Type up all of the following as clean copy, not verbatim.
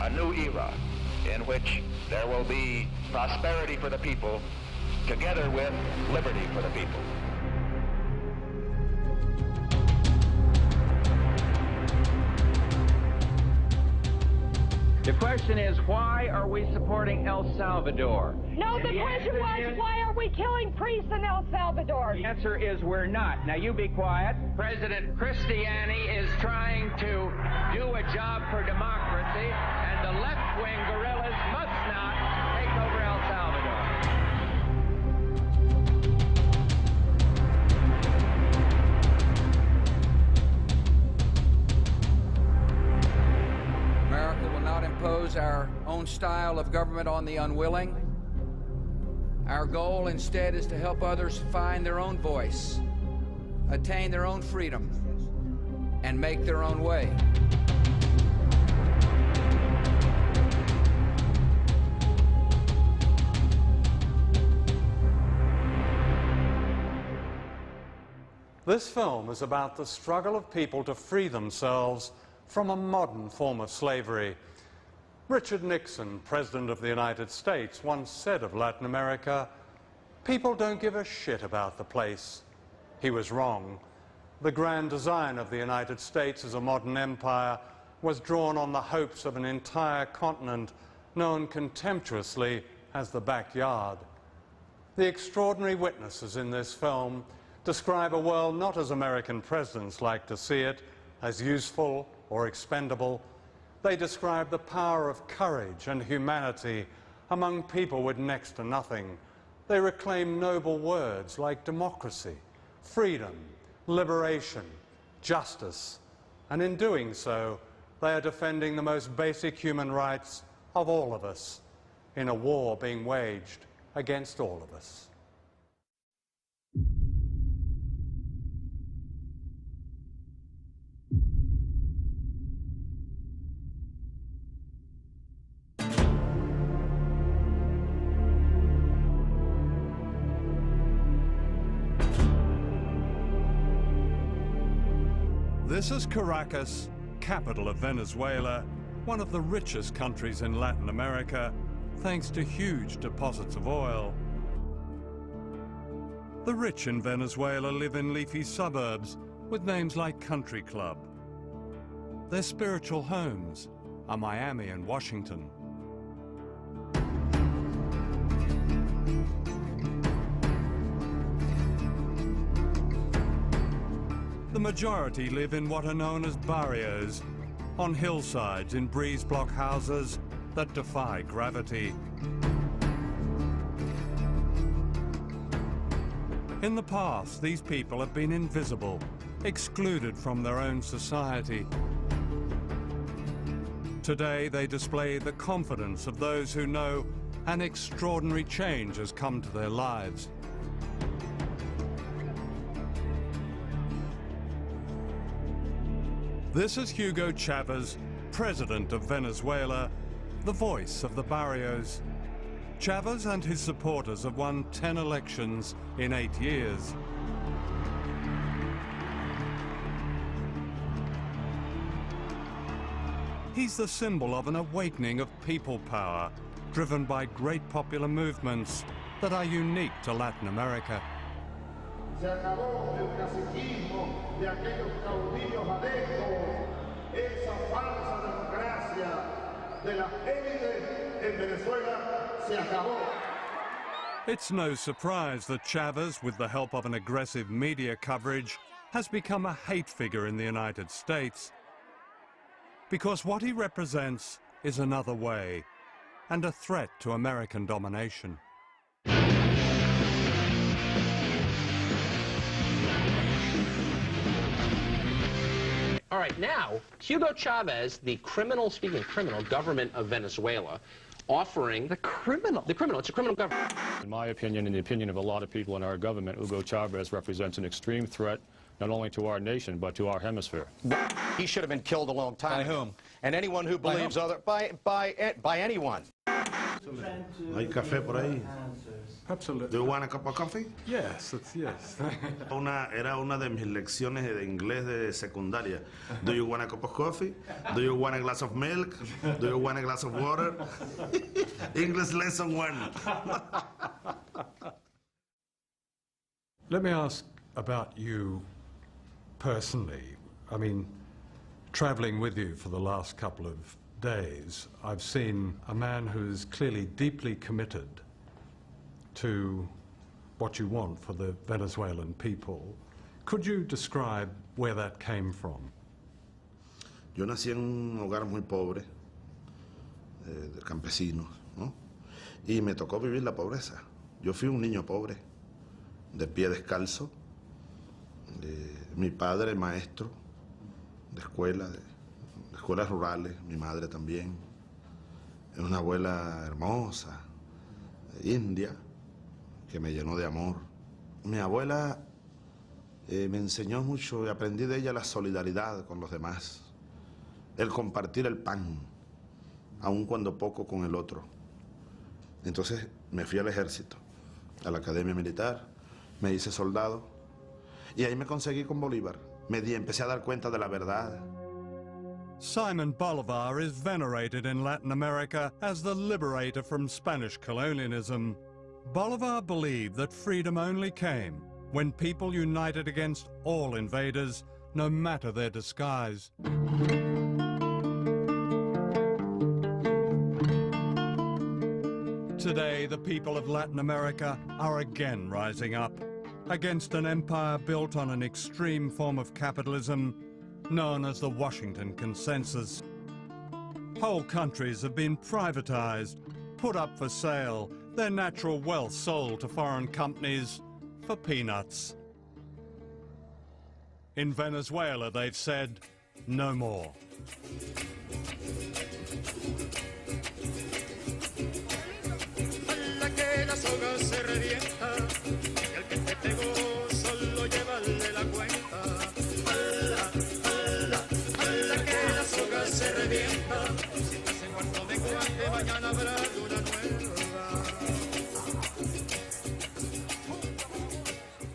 a new era in which there will be prosperity for the people together with liberty for the people. The question is, why are we supporting El Salvador? No, the question was, why are we killing priests in El Salvador? The answer is we're not. Now you be quiet. President Cristiani is trying to do a job for democracy, and the left-wing guerrillas must not take over El Salvador. America will not impose our own style of government on the unwilling. Our goal instead is to help others find their own voice, attain their own freedom, and make their own way. This film is about the struggle of people to free themselves from a modern form of slavery. Richard Nixon, President of the United States, once said of Latin America, "People don't give a shit about the place." He was wrong. The grand design of the United States as a modern empire was drawn on the hopes of an entire continent known contemptuously as the backyard. The extraordinary witnesses in this film describe a world not as American presidents like to see it, as useful or expendable. They describe the power of courage and humanity among people with next to nothing. They reclaim noble words like democracy, freedom, liberation, justice, and in doing so, they are defending the most basic human rights of all of us in a war being waged against all of us. This is Caracas, capital of Venezuela, one of the richest countries in Latin America, thanks to huge deposits of oil. The rich in Venezuela live in leafy suburbs with names like Country Club. Their spiritual homes are Miami and Washington. The majority live in what are known as barrios, on hillsides in breeze block houses that defy gravity. In the past, these people have been invisible, excluded from their own society. Today, they display the confidence of those who know an extraordinary change has come to their lives. This is Hugo Chávez, President of Venezuela, the voice of the barrios. Chávez and his supporters have won 10 elections in 8 years. He's the symbol of an awakening of people power, driven by great popular movements that are unique to Latin America. Se acabó el caciquismo de aquellos caudillos adeptos, esa falsa democracia de las élites en Venezuela se acabó. It's no surprise that Chávez, with the help of an aggressive media coverage, has become a hate figure in the United States. Because what he represents is another way, and a threat to American domination. All right, now, Hugo Chávez, the criminal, speaking of criminal, government of Venezuela, offering... The criminal? The criminal. It's a criminal government. In my opinion, and the opinion of a lot of people in our government, Hugo Chávez represents an extreme threat not only to our nation, but to our hemisphere. He should have been killed a long time ago. By whom? And anyone who believes other... By anyone. ¿No hay café por ahí? Absolutely. Do you want a cup of coffee? Yes, yes. Era una de mis lecciones de inglés de secundaria. Do you want a cup of coffee? Do you want a glass of milk? Do you want a glass of water? English lesson 1. Let me ask about you personally. I mean, traveling with you for the last couple of days, I've seen a man who's clearly deeply committed to what you want for the Venezuelan people. Could you describe where that came from? Yo nací en un hogar muy pobre, de campesinos, ¿no? Y me tocó vivir la pobreza. Yo fui un niño pobre, de pie descalzo. Mi padre maestro de escuelas rurales, mi madre también. Una abuela hermosa, india, que me llenó de amor. Mi abuela me enseñó mucho y aprendí de ella la solidaridad con los demás, el compartir el pan, aun cuando poco con el otro. Entonces me fui al ejército, a la academia militar, me hice soldado y ahí me conseguí con Bolívar. Empecé a dar cuenta de la verdad. Simon Bolivar is venerated in Latin America as the liberator from Spanish colonialism. Bolivar believed that freedom only came when people united against all invaders, no matter their disguise. Today, the people of Latin America are again rising up against an empire built on an extreme form of capitalism known as the Washington Consensus. Whole countries have been privatized, put up for sale, their natural wealth sold to foreign companies for peanuts. In Venezuela, they've said, no more.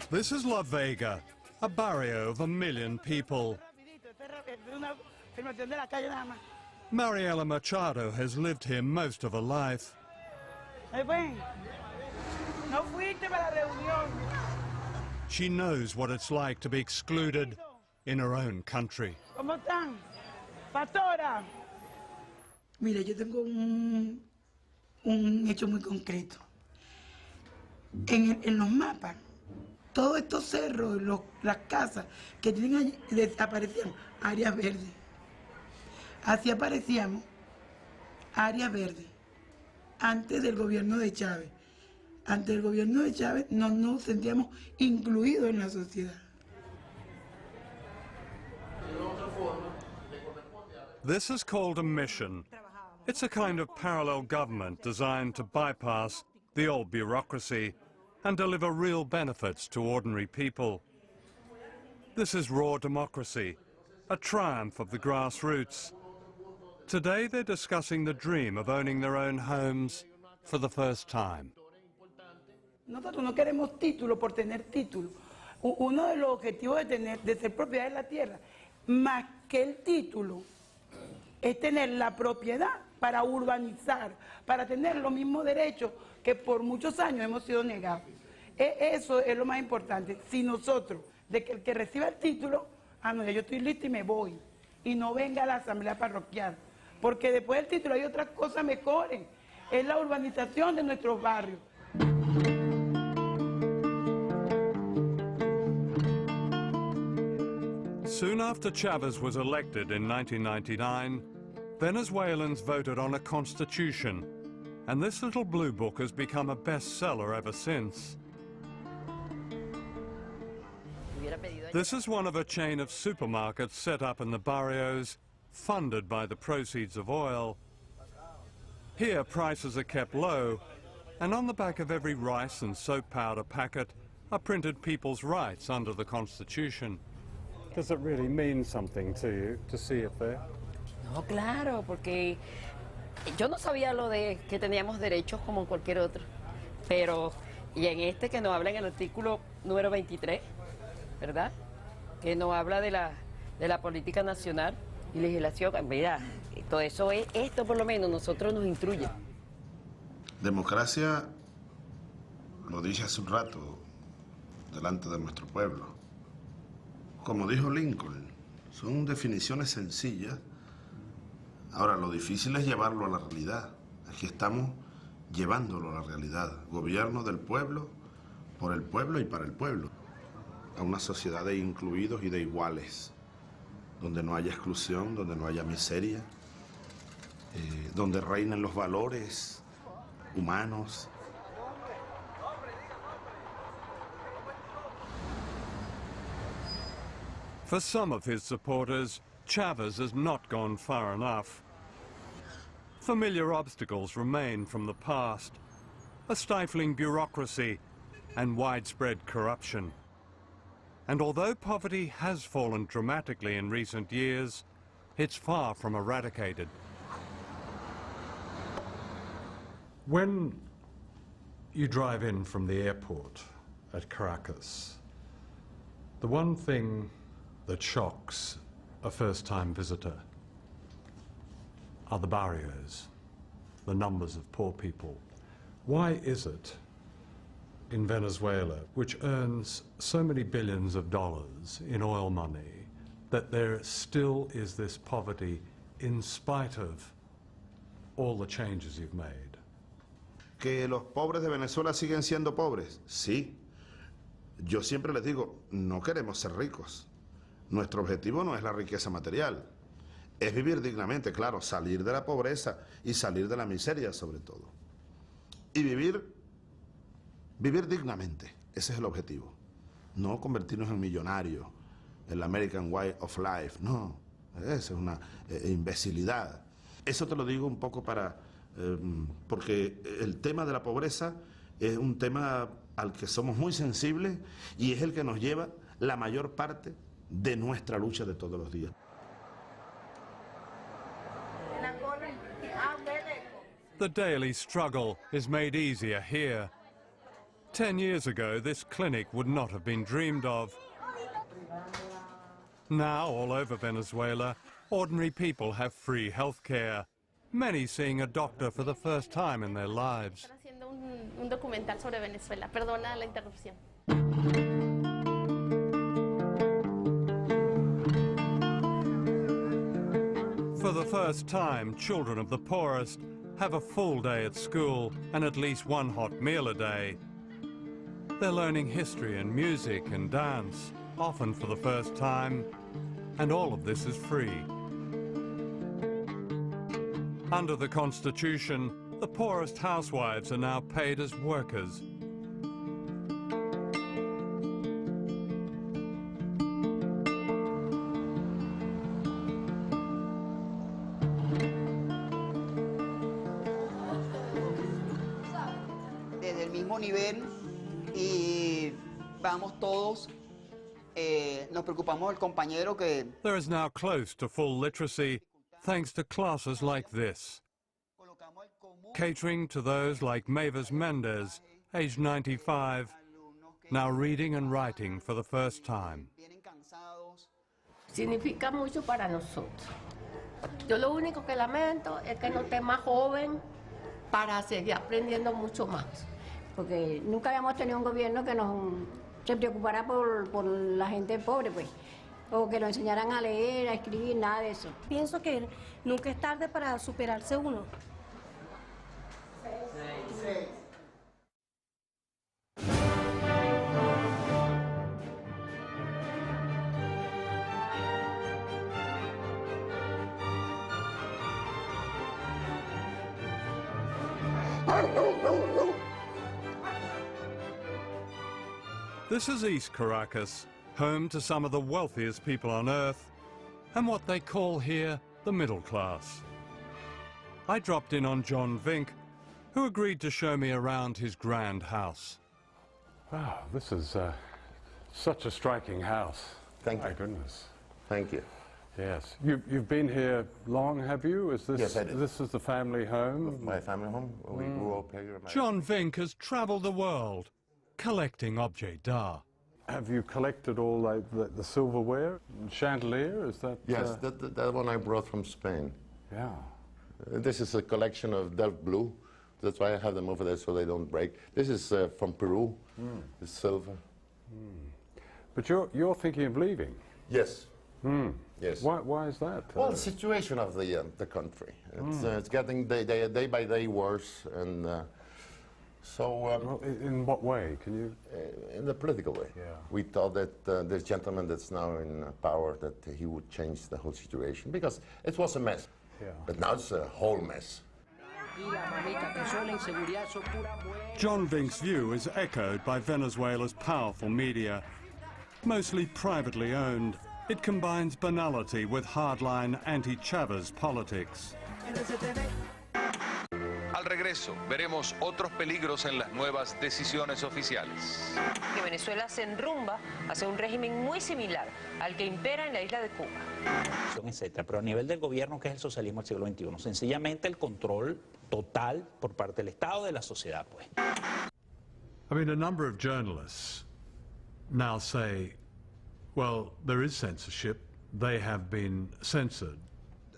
This is La Vega, a barrio of 1 million people. Mariela Machado has lived here most of her life. She knows what it's like to be excluded in her own country. Mire, yo tengo un hecho muy concreto. En los mapas, todos estos cerros, las casas que tienen allí, desaparecían áreas verdes. Así aparecíamos áreas verdes antes del gobierno de Chávez. Antes del gobierno de Chávez no nos sentíamos incluidos en la sociedad. This is called a mission. It's a kind of parallel government designed to bypass the old bureaucracy and deliver real benefits to ordinary people. This is raw democracy, a triumph of the grassroots. Today they're discussing the dream of owning their own homes for the first time. Nosotros no queremos título por tener título. Uno de los objetivos de ser propiedad de la tierra, más que el título, es tener la propiedad para urbanizar, para tener los mismos derechos que por muchos años hemos sido negados. Eso es lo más importante. Si nosotros, de que el que reciba el título, no, ya yo estoy listo y me voy, y no venga a la asamblea parroquial, porque después del título hay otras cosas mejores, es la urbanización de nuestros barrios. Soon after Chavez was elected in 1999, Venezuelans voted on a constitution, and this little blue book has become a bestseller ever since. This is one of a chain of supermarkets set up in the barrios, funded by the proceeds of oil. Here, prices are kept low, and on the back of every rice and soap powder packet are printed people's rights under the Constitution. Does it really mean something to you to see it there? No, claro, porque Yo no sabía lo de que teníamos derechos como cualquier otro, pero, y en este que nos habla en el artículo número 23, ¿verdad? Que nos habla de la política nacional y legislación, mira, todo eso es, esto por lo menos nosotros nos instruye. Democracia, lo dije hace un rato, delante de nuestro pueblo. Como dijo Lincoln, son definiciones sencillas. Ahora, lo difícil es llevarlo a la realidad. Aquí estamos llevándolo a la realidad. Gobierno del pueblo, por el pueblo y para el pueblo. A una sociedad de incluidos y de iguales, donde no haya exclusión, donde no haya miseria, donde reinen los valores humanos. For some of his supporters, Chávez has not gone far enough. Familiar obstacles remain from the past, a stifling bureaucracy and widespread corruption. And although poverty has fallen dramatically in recent years, it's far from eradicated. When you drive in from the airport at Caracas, the one thing that shocks a first-time visitor are the barrios, the numbers of poor people. Why is it in Venezuela, which earns so many billions of dollars in oil money, that there still is this poverty in spite of all the changes you've made? ¿Que los pobres de Venezuela siguen siendo pobres? Sí. Yo siempre les digo, no queremos ser ricos. Nuestro objetivo no es la riqueza material. Es vivir dignamente, claro, salir de la pobreza y salir de la miseria sobre todo. Y vivir dignamente. Ese es el objetivo. No convertirnos en millonarios, el American Way of Life. No, esa es una imbecilidad. Eso te lo digo un poco porque el tema de la pobreza es un tema al que somos muy sensibles y es el que nos lleva la mayor parte de nuestra lucha de todos los días. The daily struggle is made easier here. 10 years ago, this clinic would not have been dreamed of. Now, all over Venezuela, ordinary people have free health care, many seeing a doctor for the first time in their lives. Están haciendo un documental sobre Venezuela. Perdona la interrupción. For the first time, children of the poorest have a full day at school and at least one hot meal a day. They're learning history and music and dance, often for the first time, and all of this is free. Under the Constitution, the poorest housewives are now paid as workers. Desde el mismo nivel y vamos todos, nos preocupamos del compañero que... There is now close to full literacy thanks to classes like this, catering to those like Mavis Mendez, aged 95, now reading and writing for the first time. Significa mucho para nosotros. Yo lo único que lamento es que no esté más joven para seguir aprendiendo mucho más. Porque nunca habíamos tenido un gobierno que se preocupara por la gente pobre, pues. O que nos enseñaran a leer, a escribir, nada de eso. Pienso que nunca es tarde para superarse uno. This is East Caracas, home to some of the wealthiest people on earth, and what they call here the middle class. I dropped in on John Vink, who agreed to show me around his grand house. Wow, this is such a striking house. Thank you. My goodness. Thank you. Yes. You've been here long, have you? Is this, yes, I did. This is the family home? My family home. We grew up here. John Vink has travelled the world collecting objets d'art. Have you collected all the silverware, chandelier? Is that? Yes, that one I brought from Spain. Yeah. This is a collection of Delft blue. That's why I have them over there so they don't break. This is from Peru. It's silver. But you're thinking of leaving? Yes. Yes. Why is that? Well, the situation of the country. It's getting day by day worse, and so. Well, in what way? Can you? In the political way. Yeah. We thought that this gentleman that's now in power, that he would change the whole situation, because it was a mess. Yeah. But now it's a whole mess. John Vink's view is echoed by Venezuela's powerful media. Mostly privately owned, it combines banality with hardline anti-Chavez politics. Al regreso, veremos otros peligros en las nuevas decisiones oficiales. Que Venezuela se enrumba hacia un régimen muy similar al que impera en la isla de Cuba. Etcétera. Pero a nivel del gobierno, que es el socialismo del siglo XXI, sencillamente el control total por parte del Estado de la sociedad, pues. I mean, a number of journalists now say, well, there is censorship. They have been censored.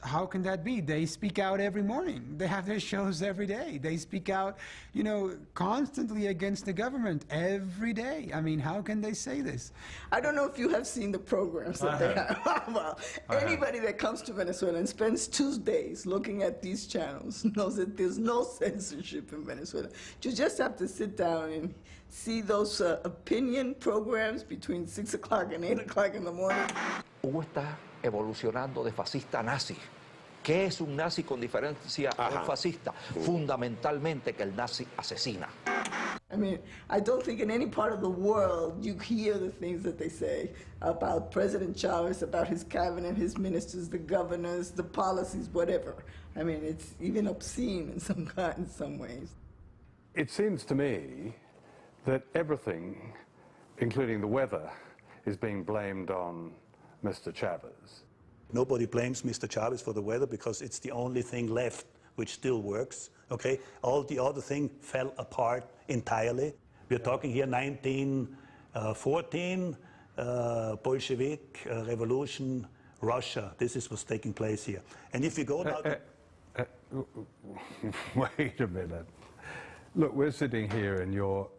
How can that be? They speak out every morning. They have their shows every day. They speak out, you know, constantly against the government every day. I mean, how can they say this? I don't know if you have seen the programs that they have. Well, anybody that comes to Venezuela and spends 2 days looking at these channels knows that there's no censorship in Venezuela. You just have to sit down and see those opinion programs between 6 o'clock and 8 o'clock in the morning. Hugo está evolucionando de fascista a nazi. ¿Qué es un nazi con diferencia a un fascista? Fundamentalmente que el nazi asesina. I mean, I don't think in any part of the world you hear the things that they say about President Chávez, about his cabinet, his ministers, the governors, the policies, whatever. I mean, it's even obscene in some ways. It seems to me that everything, including the weather, is being blamed on Mr. Chávez. Nobody blames Mr. Chávez for the weather because it's the only thing left which still works, okay? All the other thing fell apart entirely. We're talking here 1914, Bolshevik revolution, Russia. This is what's taking place here. And if you go now... Wait a minute. Look, we're sitting here in your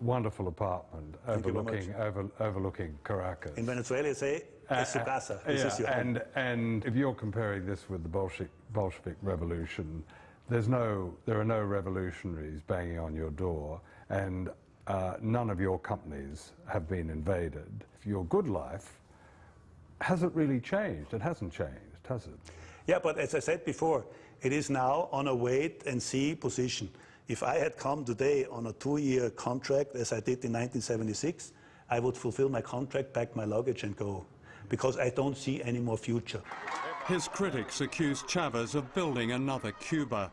wonderful apartment overlooking Caracas. In Venezuela, you say, es su casa. This is your home. And if you're comparing this with the Bolshevik Revolution, there are no revolutionaries banging on your door, and none of your companies have been invaded. Your good life hasn't really changed. It hasn't changed, has it? Yeah, but as I said before, it is now on a wait-and-see position. If I had come today on a 2-year contract, as I did in 1976, I would fulfill my contract, pack my luggage and go, because I don't see any more future. His critics accuse Chavez of building another Cuba,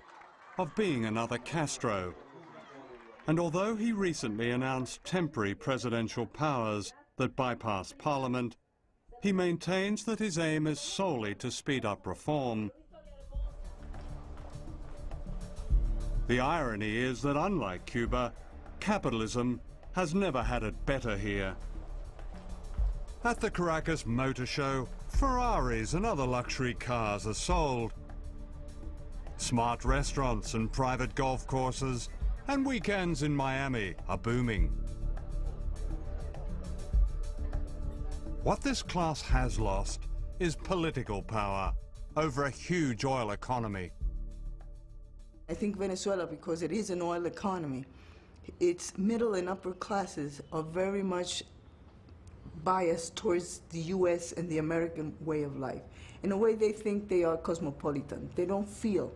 of being another Castro. And although he recently announced temporary presidential powers that bypass Parliament, he maintains that his aim is solely to speed up reform. The irony is that, unlike Cuba, capitalism has never had it better here. At the Caracas Motor Show, Ferraris and other luxury cars are sold. Smart restaurants and private golf courses and weekends in Miami are booming. What this class has lost is political power over a huge oil economy. I think Venezuela, because it is an oil economy, its middle and upper classes are very much biased towards the U.S. and the American way of life. In a way, they think they are cosmopolitan. They don't feel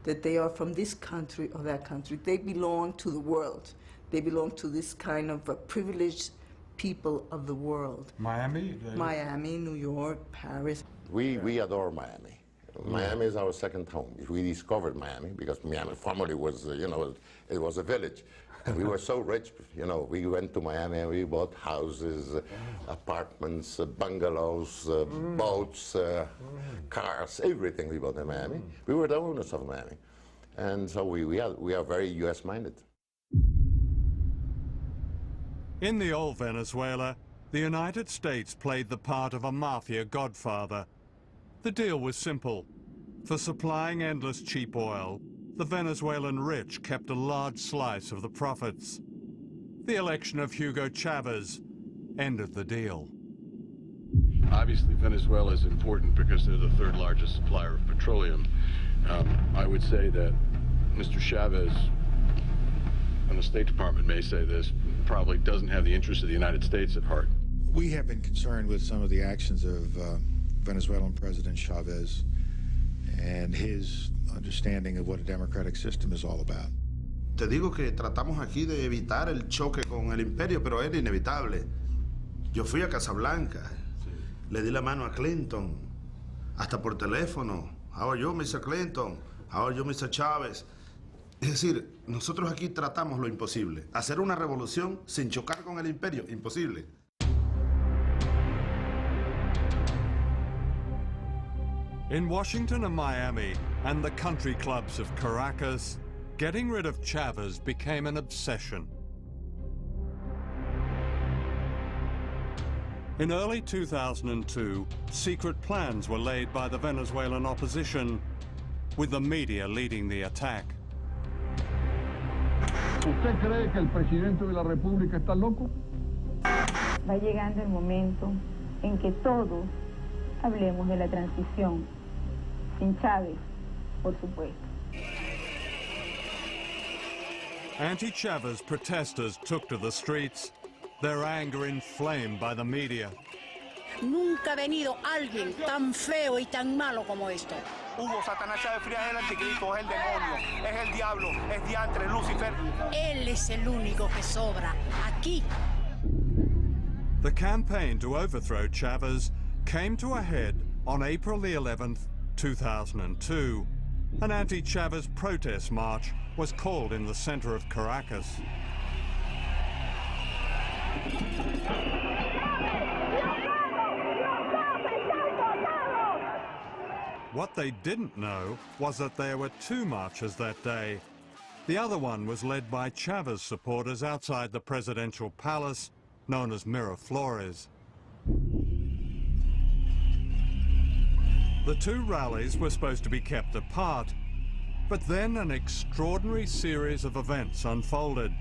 that they are from this country or that country. They belong to the world. They belong to this kind of privileged people of the world. Miami? Miami, New York, Paris. We adore Miami. Miami is our second home. We discovered Miami because Miami formerly was, you know, it was a village. We were so rich, you know, we went to Miami and we bought houses, apartments, bungalows, boats, cars, everything we bought in Miami. We were the owners of Miami. And so we are very US-minded. In the old Venezuela, the United States played the part of a mafia godfather. The deal was simple. For supplying endless cheap oil, the Venezuelan rich kept a large slice of the profits. The election of Hugo Chávez ended the deal. Obviously, Venezuela is important because they're the third largest supplier of petroleum. I would say that Mr. Chávez, and the State Department may say this, probably doesn't have the interests of the United States at heart. We have been concerned with some of the actions of Venezuelan President Chávez and his understanding of what a democratic system is all about. Te digo que tratamos aquí de evitar el choque con el imperio, pero era inevitable. Yo fui a Casablanca, le di la mano a Clinton, hasta por teléfono. How are you, Mr. Clinton? How are you, Mr. Chávez? Es decir, nosotros aquí tratamos lo imposible. Hacer una revolución sin chocar con el imperio, imposible. In Washington and Miami and the country clubs of Caracas, getting rid of Chávez became an obsession. In early 2002, secret plans were laid by the Venezuelan opposition, with the media leading the attack. ¿Usted cree que el presidente de la República está loco? Va llegando el momento en que todos hablemos de la transición, sin Chávez, por supuesto. Anti-Chávez protesters took to the streets, their anger inflamed by the media. Nunca ha venido alguien tan feo y tan malo como esto. Hugo Satanás Chávez Frías es el anticristo, es el demonio, es el diablo, es diantre, Lucifer. Él es el único que sobra aquí. The campaign to overthrow Chávez came to a head on April the 11th, 2002. An anti-Chávez protest march was called in the center of Caracas. What they didn't know was that there were two marches that day. The other one was led by Chávez supporters outside the presidential palace, known as Miraflores. The two rallies were supposed to be kept apart, but then an extraordinary series of events unfolded.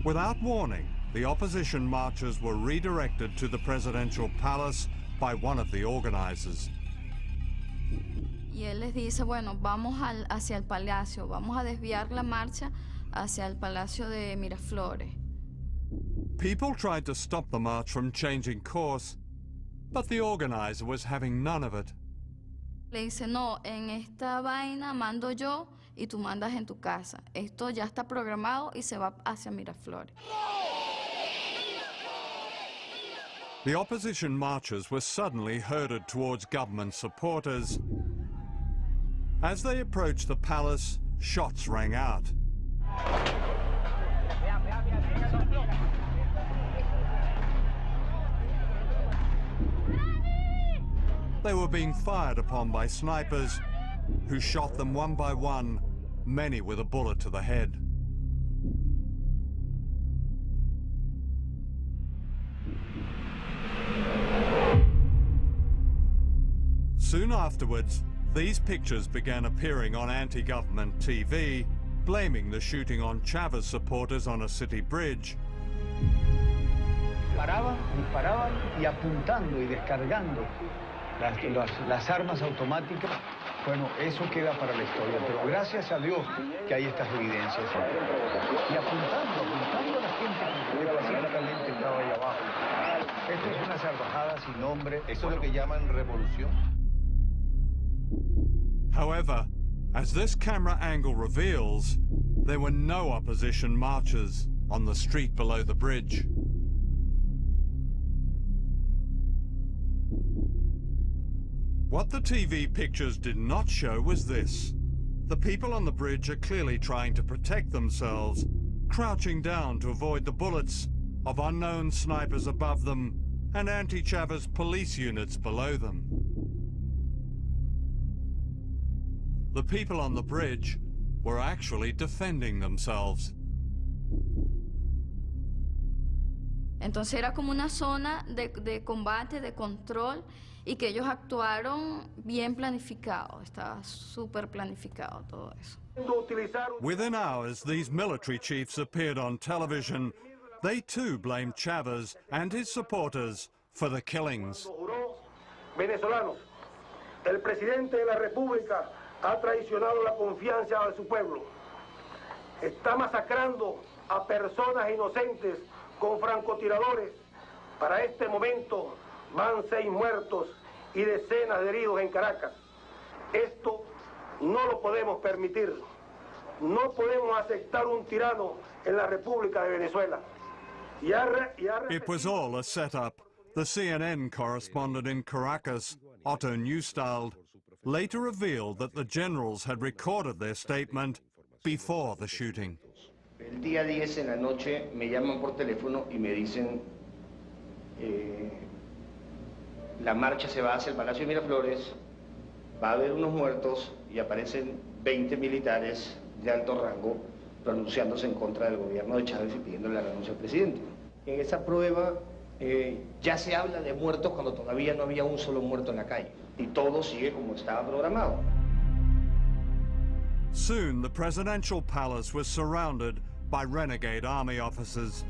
Without warning, the opposition marchers were redirected to the presidential palace by one of the organizers. Y él les dice, bueno, vamos hacia el palacio, vamos a desviar la marcha hacia el palacio de Miraflores. People tried to stop the march from changing course, but the organizer was having none of it. Le dice, no, en esta vaina mando yo y tú mandas en tu casa. Esto ya está programado y se va hacia Miraflores. The opposition marchers were suddenly herded towards government supporters. As they approached the palace, shots rang out. They were being fired upon by snipers who shot them one by one, many with a bullet to the head. Soon afterwards, these pictures began appearing on anti-government TV, blaming the shooting on Chávez supporters on a city bridge. Paraban, disparaban y apuntando y descargando las armas automáticas. Bueno, eso queda para la historia, pero gracias a Dios que hay estas evidencias. Y apuntando a la gente que pacíficamente estaba ahí abajo. Esto es una salvajada sin nombre. Eso es lo que llaman revolución. However, as this camera angle reveals, there were no opposition marchers on the street below the bridge. What the TV pictures did not show was this. The people on the bridge are clearly trying to protect themselves, crouching down to avoid the bullets of unknown snipers above them and anti-Chavez police units below them. The people on the bridge were actually defending themselves. Entonces era como una zona de combate, de control, y que ellos actuaron bien planificado, estaba súper planificado todo eso. Within hours, these military chiefs appeared on television. They too blamed Chavez and his supporters for the killings. Venezolanos, el presidente de la República ha traicionado la confianza de su pueblo. Está masacrando a personas inocentes con francotiradores. Para este momento van 6 muertos y decenas de heridos en Caracas. Esto no lo podemos permitir. No podemos aceptar un tirano en la República de Venezuela. It was all a setup. The CNN correspondent in Caracas, Otto Neustald, later revealed that the generals had recorded their statement before the shooting. El día 10 en la noche me llaman por teléfono y me dicen la marcha se va hacia el Palacio de Miraflores, va a haber unos muertos y aparecen 20 militares de alto rango pronunciándose en contra del gobierno de Chávez y pidiendo la renuncia al presidente. En esa prueba ya se habla de muertos cuando todavía no había un solo muerto en la calle y todo sigue como estaba programado. Soon the presidential palace was surrounded by renegade army officers.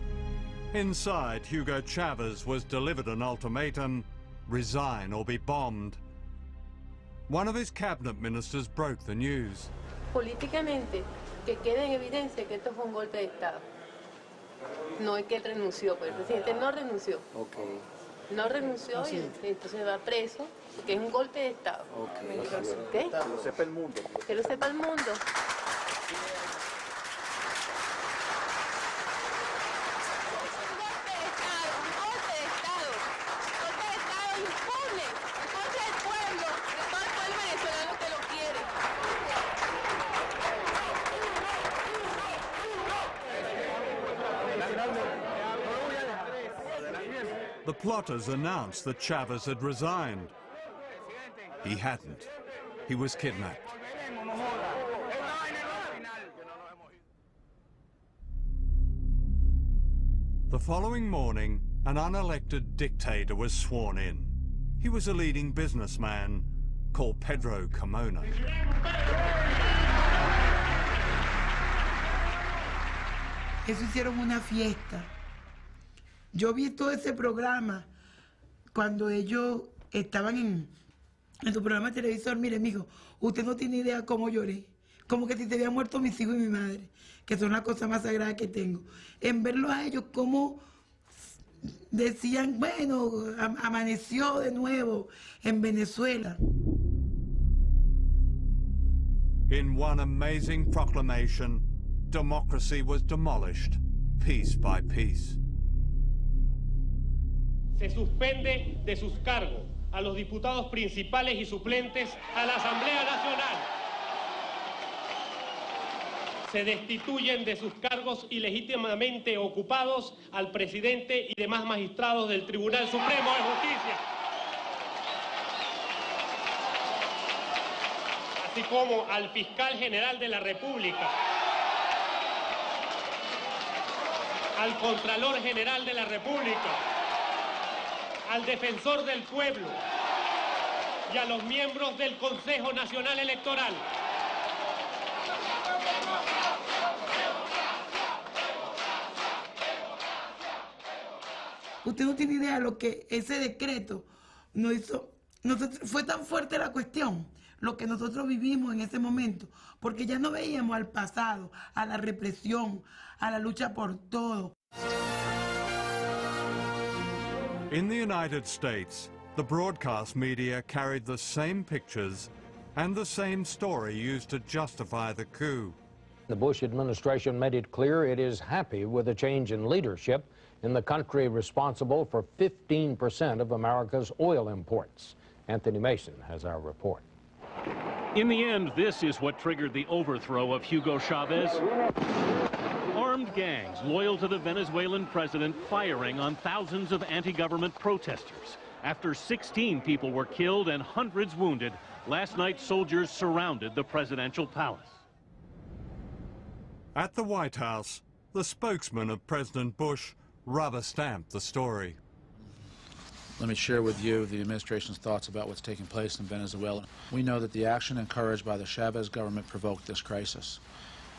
Inside, Hugo Chávez was delivered an ultimatum: resign or be bombed. One of his cabinet ministers broke the news. Políticamente, que quede en evidencia que esto fue un golpe de Estado. No es que él renunció, pero el presidente no renunció. Okay. No renunció y entonces va preso, porque es un golpe de Estado. Okay. ¿Qué? Que lo sepa el mundo. Que lo sepa el mundo. The plotters announced that Chavez had resigned. He hadn't. He was kidnapped. The following morning, an unelected dictator was sworn in. He was a leading businessman called Pedro Carmona. Eso hicieron una fiesta. Yo vi todo ese programa cuando ellos estaban en su programa de televisor. Mire, mijo, usted no tiene idea cómo lloré. Como que si se habían muerto mis hijos y mi madre, que son las cosas más sagradas que tengo. En verlos a ellos como decían, bueno, amaneció de nuevo en Venezuela. In one amazing proclamation, democracy was demolished, piece by piece. Se suspende de sus cargos a los diputados principales y suplentes a la Asamblea Nacional. Se destituyen de sus cargos ilegítimamente ocupados al presidente y demás magistrados del Tribunal Supremo de Justicia, así como al fiscal general de la República, al Contralor General de la República, al Defensor del Pueblo y a los miembros del Consejo Nacional Electoral. Usted no tiene idea de lo que ese decreto nos hizo. Fue tan fuerte la cuestión, lo que nosotros vivimos en ese momento, porque ya no veíamos al pasado, a la represión, a la lucha por todo. In the United States, the broadcast media carried the same pictures and the same story used to justify the coup. The Bush administration made it clear it is happy with a change in leadership in the country responsible for 15% of America's oil imports. Anthony Mason has our report. In the end, this is what triggered the overthrow of Hugo Chávez. Armed gangs loyal to the Venezuelan president firing on thousands of anti-government protesters. After 16 people were killed and hundreds wounded, last night soldiers surrounded the presidential palace. At the White House, the spokesman of President Bush rubber-stamped the story. Let me share with you the administration's thoughts about what's taking place in Venezuela. We know that the action encouraged by the Chávez government provoked this crisis.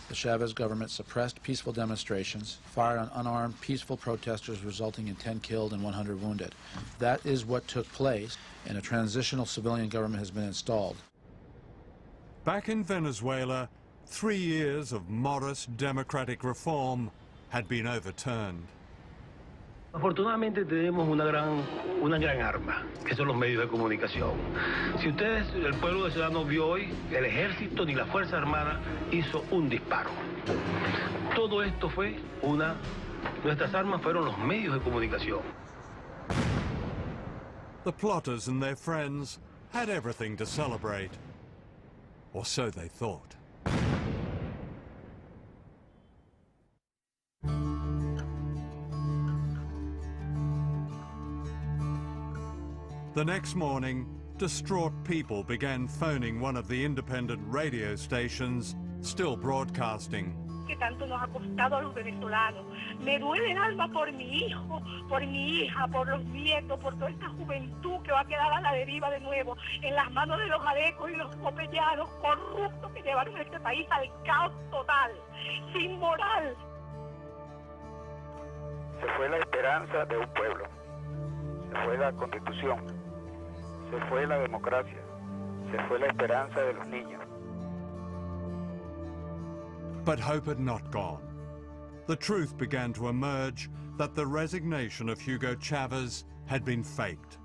The Chávez government suppressed peaceful demonstrations, fired on unarmed, peaceful protesters, resulting in 10 killed and 100 wounded. That is what took place, and a transitional civilian government has been installed. Back in Venezuela, 3 years of modest democratic reform had been overturned. Afortunadamente tenemos una gran arma, que son los medios de comunicación. Si ustedes, el pueblo venezolano vio hoy, el ejército ni la Fuerza Armada hizo un disparo. Todo esto fue nuestras armas fueron los medios de comunicación. The plotters and their friends had everything to celebrate, or so they thought. The next morning, distraught people began phoning one of the independent radio stations still broadcasting. Que tanto nos ha costado a los venezolanos. Me duele el alma por mi hijo, por mi hija, por los nietos, por toda esta juventud que va a quedar a la deriva de nuevo, en las manos de los adecos y los copellanos corruptos que llevaron a este país al caos total, sin moral. Se fue la esperanza de un pueblo, se fue la Constitución, se fue la democracia, se fue la esperanza de los niños. But hope had not gone. The truth began to emerge that the resignation of Hugo Chávez had been faked.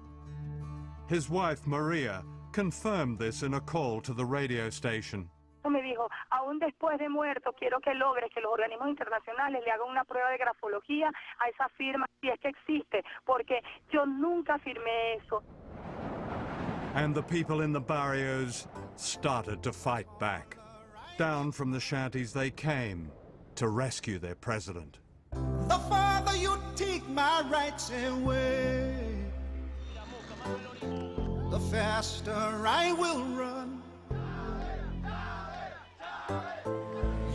His wife, Maria, confirmed this in a call to the radio station. Me dijo, aún después de muerto, quiero que logres que los organismos internacionales le hagan una prueba de grafología a esa firma, si es que existe, porque yo nunca firmé eso. And the people in the barrios started to fight back. Down from the shanties they came to rescue their president. The farther you take my rights away, the faster I will run.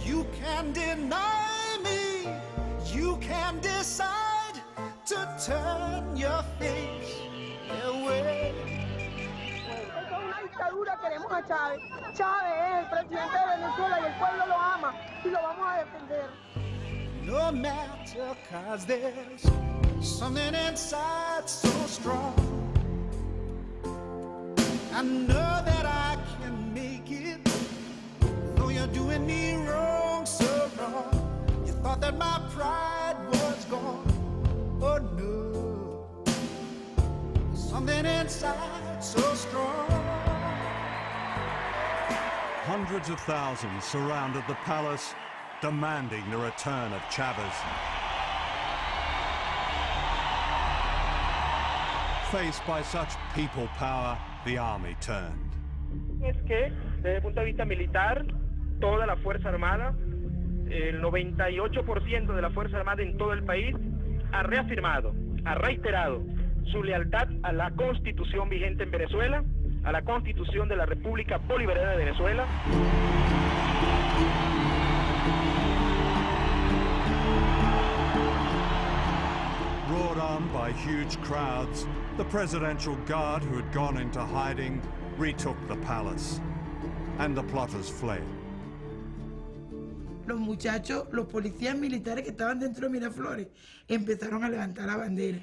You can deny me, you can decide to turn your face away. Queremos a Chávez. Chávez es el presidente de Venezuela y el pueblo lo ama y lo vamos a defender. No matter, 'cause there's something inside so strong. I know that I can make it, though you're doing me wrong, so wrong. You thought that my pride was gone. Oh no, something inside so strong. Hundreds of thousands surrounded the palace, demanding the return of Chávez. Faced by such people power, the army turned. Es que, desde el punto de vista militar, toda la Fuerza Armada, el 98% de la Fuerza Armada en todo el país, ha reafirmado, ha reiterado su lealtad a la Constitución vigente en Venezuela, a la Constitución de la República Bolivariana de Venezuela. Roared on by huge crowds, the Presidential Guard who had gone into hiding retook the palace, and the plotters fled. Los muchachos, los policías militares que estaban dentro de Miraflores, empezaron a levantar la bandera.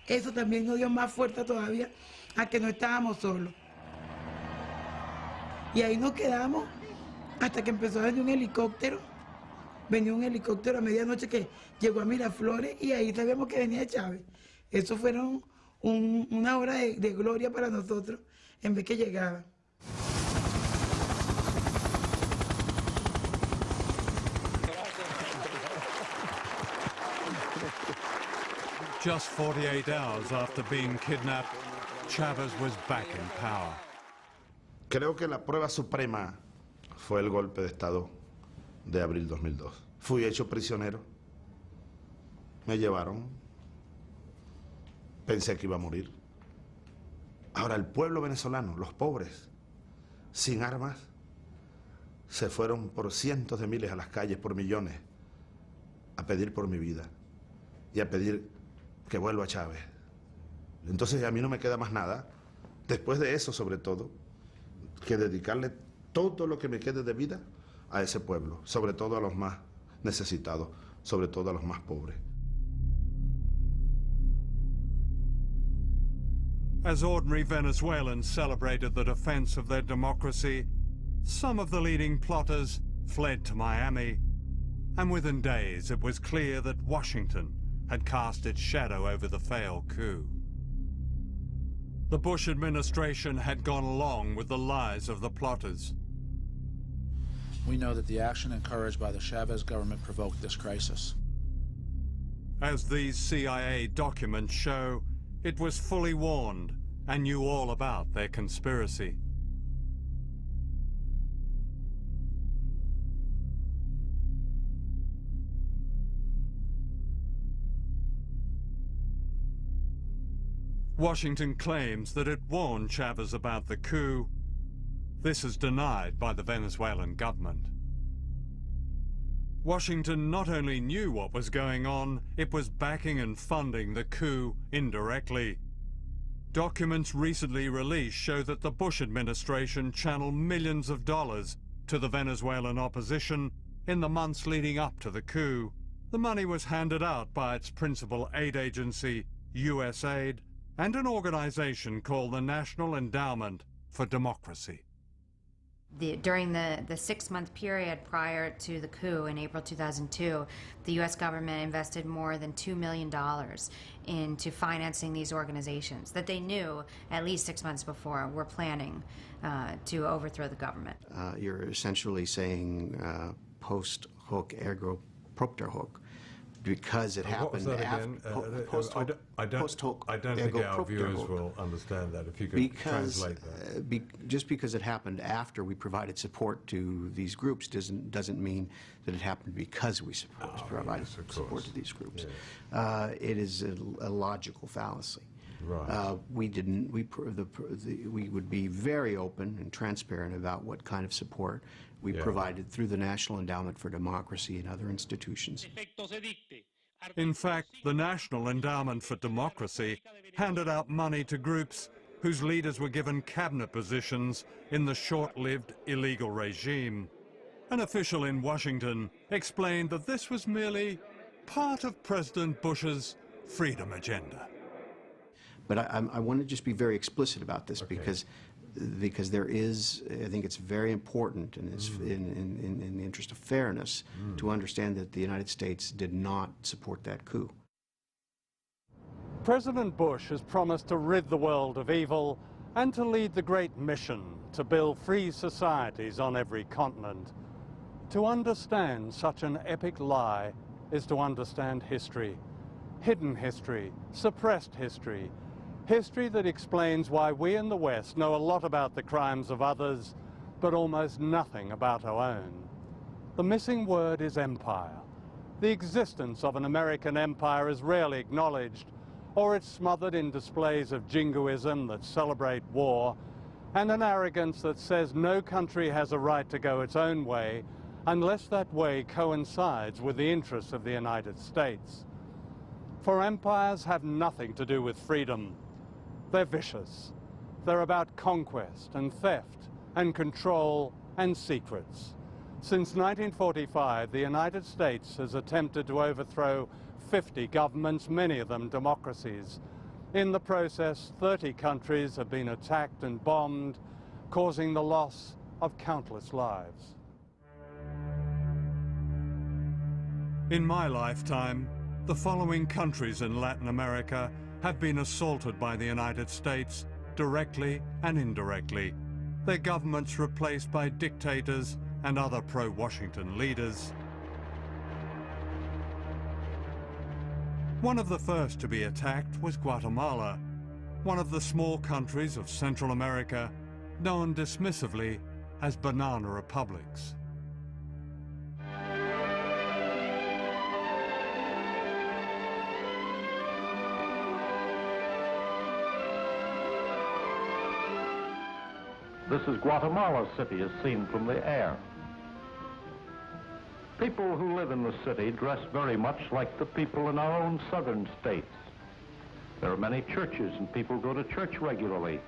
Eso también nos dio más fuerza todavía a que no estábamos solos. Y ahí nos quedamos hasta que empezó a venir un helicóptero. Venía un helicóptero a medianoche que llegó a Miraflores y ahí sabíamos que venía Chávez. Eso fueron una hora de gloria para nosotros en vez que llegaba. Just 48 hours after being kidnapped, Chávez was back in power. Creo que la prueba suprema fue el golpe de Estado de abril 2002. Fui hecho prisionero, me llevaron, pensé que iba a morir. Ahora el pueblo venezolano, los pobres, sin armas, se fueron por cientos de miles a las calles, por millones, a pedir por mi vida y a pedir que vuelva Chávez. Entonces a mí no me queda más nada, después de eso sobre todo, que dedicarle todo lo que me quede de vida a ese pueblo, sobre todo a los más necesitados, sobre todo a los más pobres. As ordinary Venezuelans celebrated the defense of their democracy, some of the leading plotters fled to Miami, and within days it was clear that Washington had cast its shadow over the failed coup. The Bush administration had gone along with the lies of the plotters. We know that the action encouraged by the Chavez government provoked this crisis. As these CIA documents show, it was fully warned and knew all about their conspiracy. Washington claims that it warned Chavez about the coup. This is denied by the Venezuelan government. Washington not only knew what was going on, it was backing and funding the coup indirectly. Documents recently released show that the Bush administration channeled millions of dollars to the Venezuelan opposition in the months leading up to the coup. The money was handed out by its principal aid agency, USAID, and an organization called the National Endowment for Democracy. During the 6-month period prior to the coup in April 2002, the U.S. government invested more than $2 million into financing these organizations that they knew at least 6 months before were planning to overthrow the government. You're essentially saying post hoc ergo propter hoc, because it happened after post hoc. I don't think our viewers will understand that. If you could translate that. Just because it happened after we provided support to these groups doesn't mean that it happened because we provided support to these groups. Yeah. It is a logical fallacy. Right. We would be very open and transparent about what kind of support we provided through the National Endowment for Democracy and other institutions. In fact, the National Endowment for Democracy handed out money to groups whose leaders were given cabinet positions in the short-lived illegal regime. An official in Washington explained that this was merely part of President Bush's freedom agenda. But I want to just be very explicit about this, because there is, I think it's very important, and it's in the interest of fairness, to understand that the United States did not support that coup. President Bush has promised to rid the world of evil and to lead the great mission to build free societies on every continent. To understand such an epic lie is to understand history, hidden history, suppressed history, history that explains why we in the West know a lot about the crimes of others, but almost nothing about our own. The missing word is empire. The existence of an American empire is rarely acknowledged, or it's smothered in displays of jingoism that celebrate war, and an arrogance that says no country has a right to go its own way unless that way coincides with the interests of the United States. For empires have nothing to do with freedom. They're vicious. They're about conquest and theft and control and secrets. Since 1945, the United States has attempted to overthrow 50 governments, many of them democracies. In the process, 30 countries have been attacked and bombed, causing the loss of countless lives. In my lifetime, the following countries in Latin America have been assaulted by the United States, directly and indirectly. Their governments replaced by dictators and other pro-Washington leaders. One of the first to be attacked was Guatemala, one of the small countries of Central America, known dismissively as banana republics. This is Guatemala City as seen from the air. People who live in the city dress very much like the people in our own southern states. There are many churches and people go to church regularly.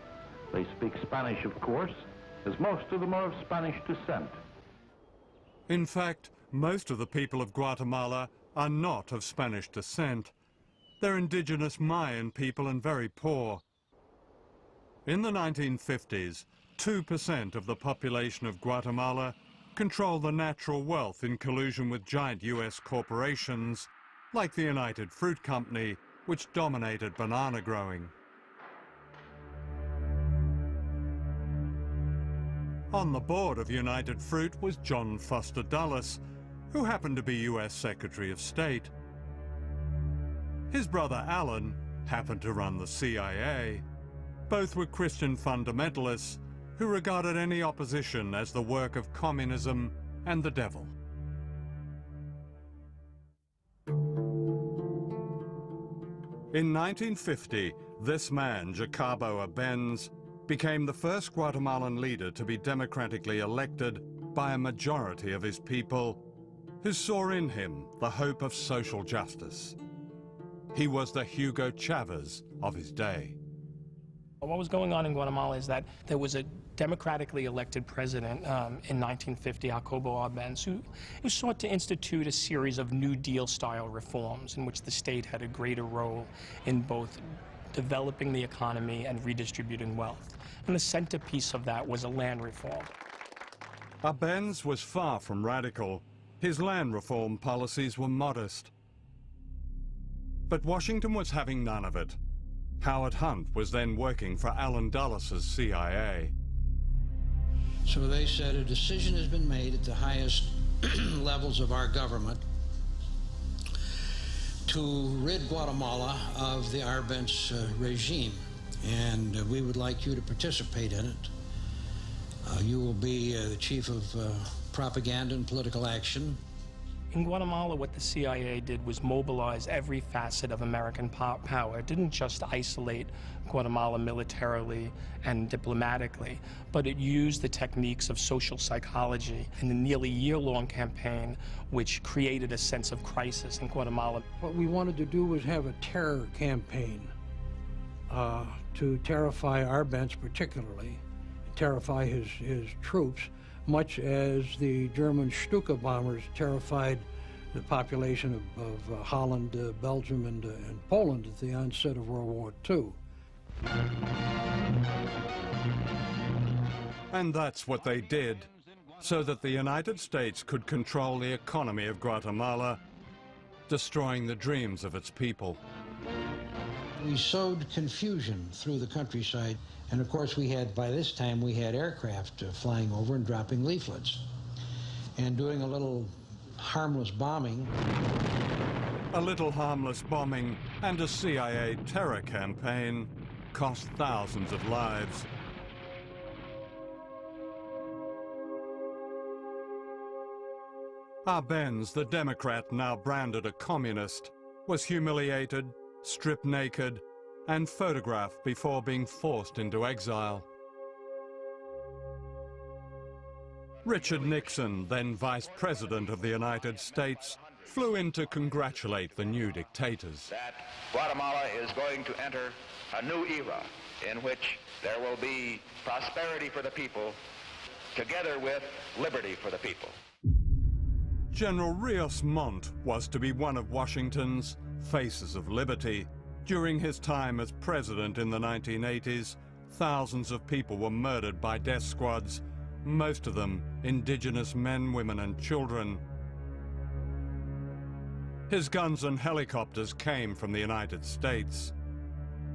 They speak Spanish, of course, as most of them are of Spanish descent. In fact, most of the people of Guatemala are not of Spanish descent. They're indigenous Mayan people and very poor. In the 1950s, 2% of the population of Guatemala controlled the natural wealth in collusion with giant US corporations like the United Fruit Company, which dominated banana growing. On the board of United Fruit was John Foster Dulles, who happened to be US Secretary of State. His brother Alan happened to run the CIA. Both were Christian fundamentalists who regarded any opposition as the work of communism and the devil. In 1950, this man, Jacobo Arbenz, became the first Guatemalan leader to be democratically elected by a majority of his people, who saw in him the hope of social justice. He was the Hugo Chávez of his day. What was going on in Guatemala is that there was a democratically elected president in 1950, Jacobo Arbenz, who sought to institute a series of New Deal-style reforms in which the state had a greater role in both developing the economy and redistributing wealth. And the centerpiece of that was a land reform. Arbenz was far from radical. His land reform policies were modest. But Washington was having none of it. Howard Hunt was then working for Alan Dulles' CIA. So they said a decision has been made at the highest levels of our government to rid Guatemala of the Arbenz regime, and we would like you to participate in it. You will be the chief of propaganda and political action. In Guatemala, what the CIA did was mobilize every facet of American power. It didn't just isolate Guatemala militarily and diplomatically, but it used the techniques of social psychology in a nearly year-long campaign which created a sense of crisis in Guatemala. What we wanted to do was have a terror campaign to terrify Arbenz particularly, terrify his troops, much as the German Stuka bombers terrified the population of Holland, Belgium, and Poland at the onset of World War II. And that's what they did, so that the United States could control the economy of Guatemala, destroying the dreams of its people. We sowed confusion through the countryside. And of course, by this time, we had aircraft flying over and dropping leaflets and doing a little harmless bombing. A little harmless bombing and a CIA terror campaign cost thousands of lives. Arbenz, the Democrat now branded a communist, was humiliated, stripped naked, and photographed before being forced into exile. Richard Nixon, then Vice President of the United States, flew in to congratulate the new dictators. That Guatemala is going to enter a new era in which there will be prosperity for the people, together with liberty for the people. General Rios Montt was to be one of Washington's faces of liberty. During his time as president in the 1980s, thousands of people were murdered by death squads, most of them indigenous men, women, and children. His guns and helicopters came from the United States.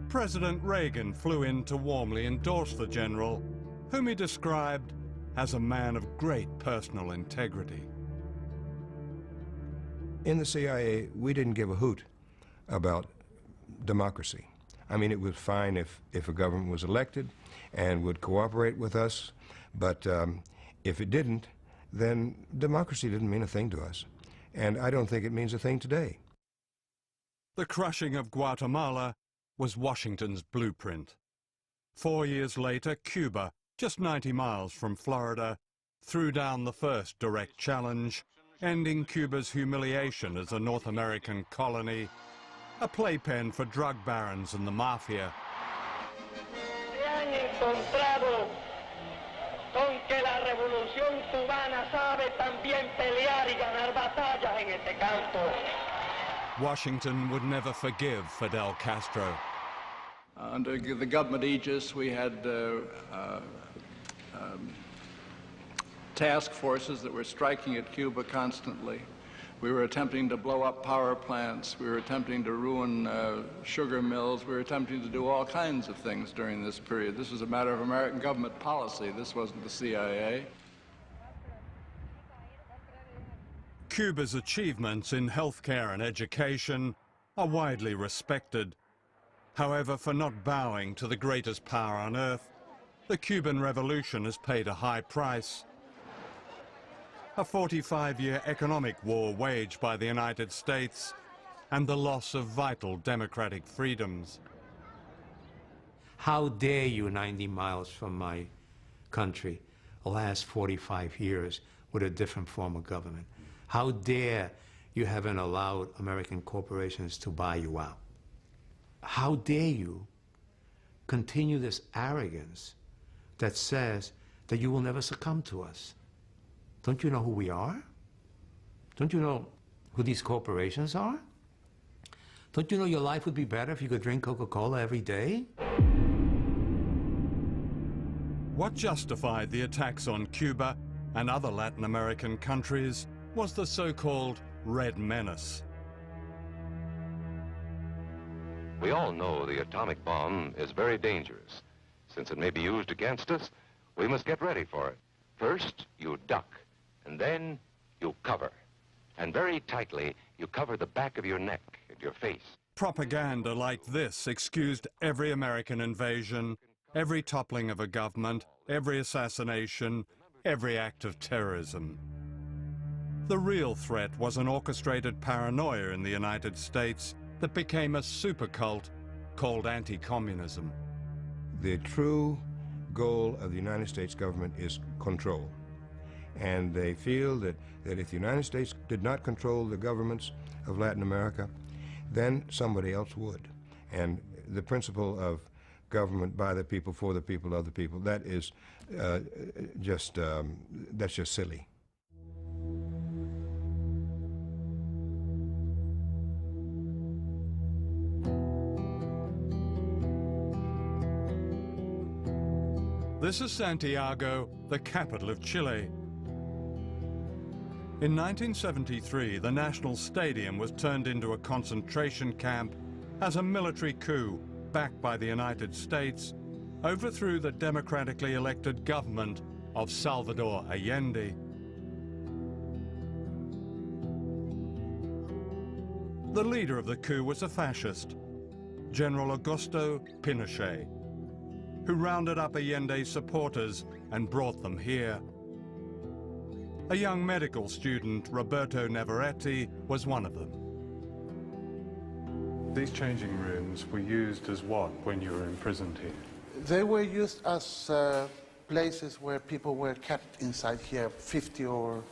President Reagan flew in to warmly endorse the general, whom he described as a man of great personal integrity. In the CIA, we didn't give a hoot about democracy. I mean, it was fine if a government was elected and would cooperate with us, but if it didn't, then democracy didn't mean a thing to us. And I don't think it means a thing today. The crushing of Guatemala was Washington's blueprint. 4 years later, Cuba, just 90 miles from Florida, threw down the first direct challenge, ending Cuba's humiliation as a North American colony, a playpen for drug barons and the mafia. Se han encontrado con que la revolución cubana sabe también pelear y ganar batallas en este campo. Washington would never forgive Fidel Castro. Under the government aegis, we had task forces that were striking at Cuba constantly. We were attempting to blow up power plants. We were attempting to ruin sugar mills. We were attempting to do all kinds of things during this period. This was a matter of American government policy. This wasn't the CIA. Cuba's achievements in healthcare and education are widely respected. However, for not bowing to the greatest power on earth, the Cuban Revolution has paid a high price. A 45-year economic war waged by the United States and the loss of vital democratic freedoms. How dare you, 90 miles from my country, last 45 years with a different form of government? How dare you haven't allowed American corporations to buy you out? How dare you continue this arrogance that says that you will never succumb to us? Don't you know who we are? Don't you know who these corporations are? Don't you know your life would be better if you could drink Coca-Cola every day? What justified the attacks on Cuba and other Latin American countries was the so-called Red Menace. We all know the atomic bomb is very dangerous. Since it may be used against us, we must get ready for it. First, you duck, and then you cover. And very tightly, you cover the back of your neck and your face. Propaganda like this excused every American invasion, every toppling of a government, every assassination, every act of terrorism. The real threat was an orchestrated paranoia in the United States that became a super cult called anti-communism. The true goal of the United States government is control. And they feel that if the United States did not control the governments of Latin America, then somebody else would. And the principle of government by the people, for the people, of the people, that is just silly. This is Santiago, the capital of Chile. In 1973, the National Stadium was turned into a concentration camp as a military coup, backed by the United States, overthrew the democratically elected government of Salvador Allende. The leader of the coup was a fascist, General Augusto Pinochet, who rounded up Allende's supporters and brought them here. A young medical student, Roberto Neveretti, was one of them. These changing rooms were used as what when you were imprisoned here? They were used as places where people were kept inside here, 50 or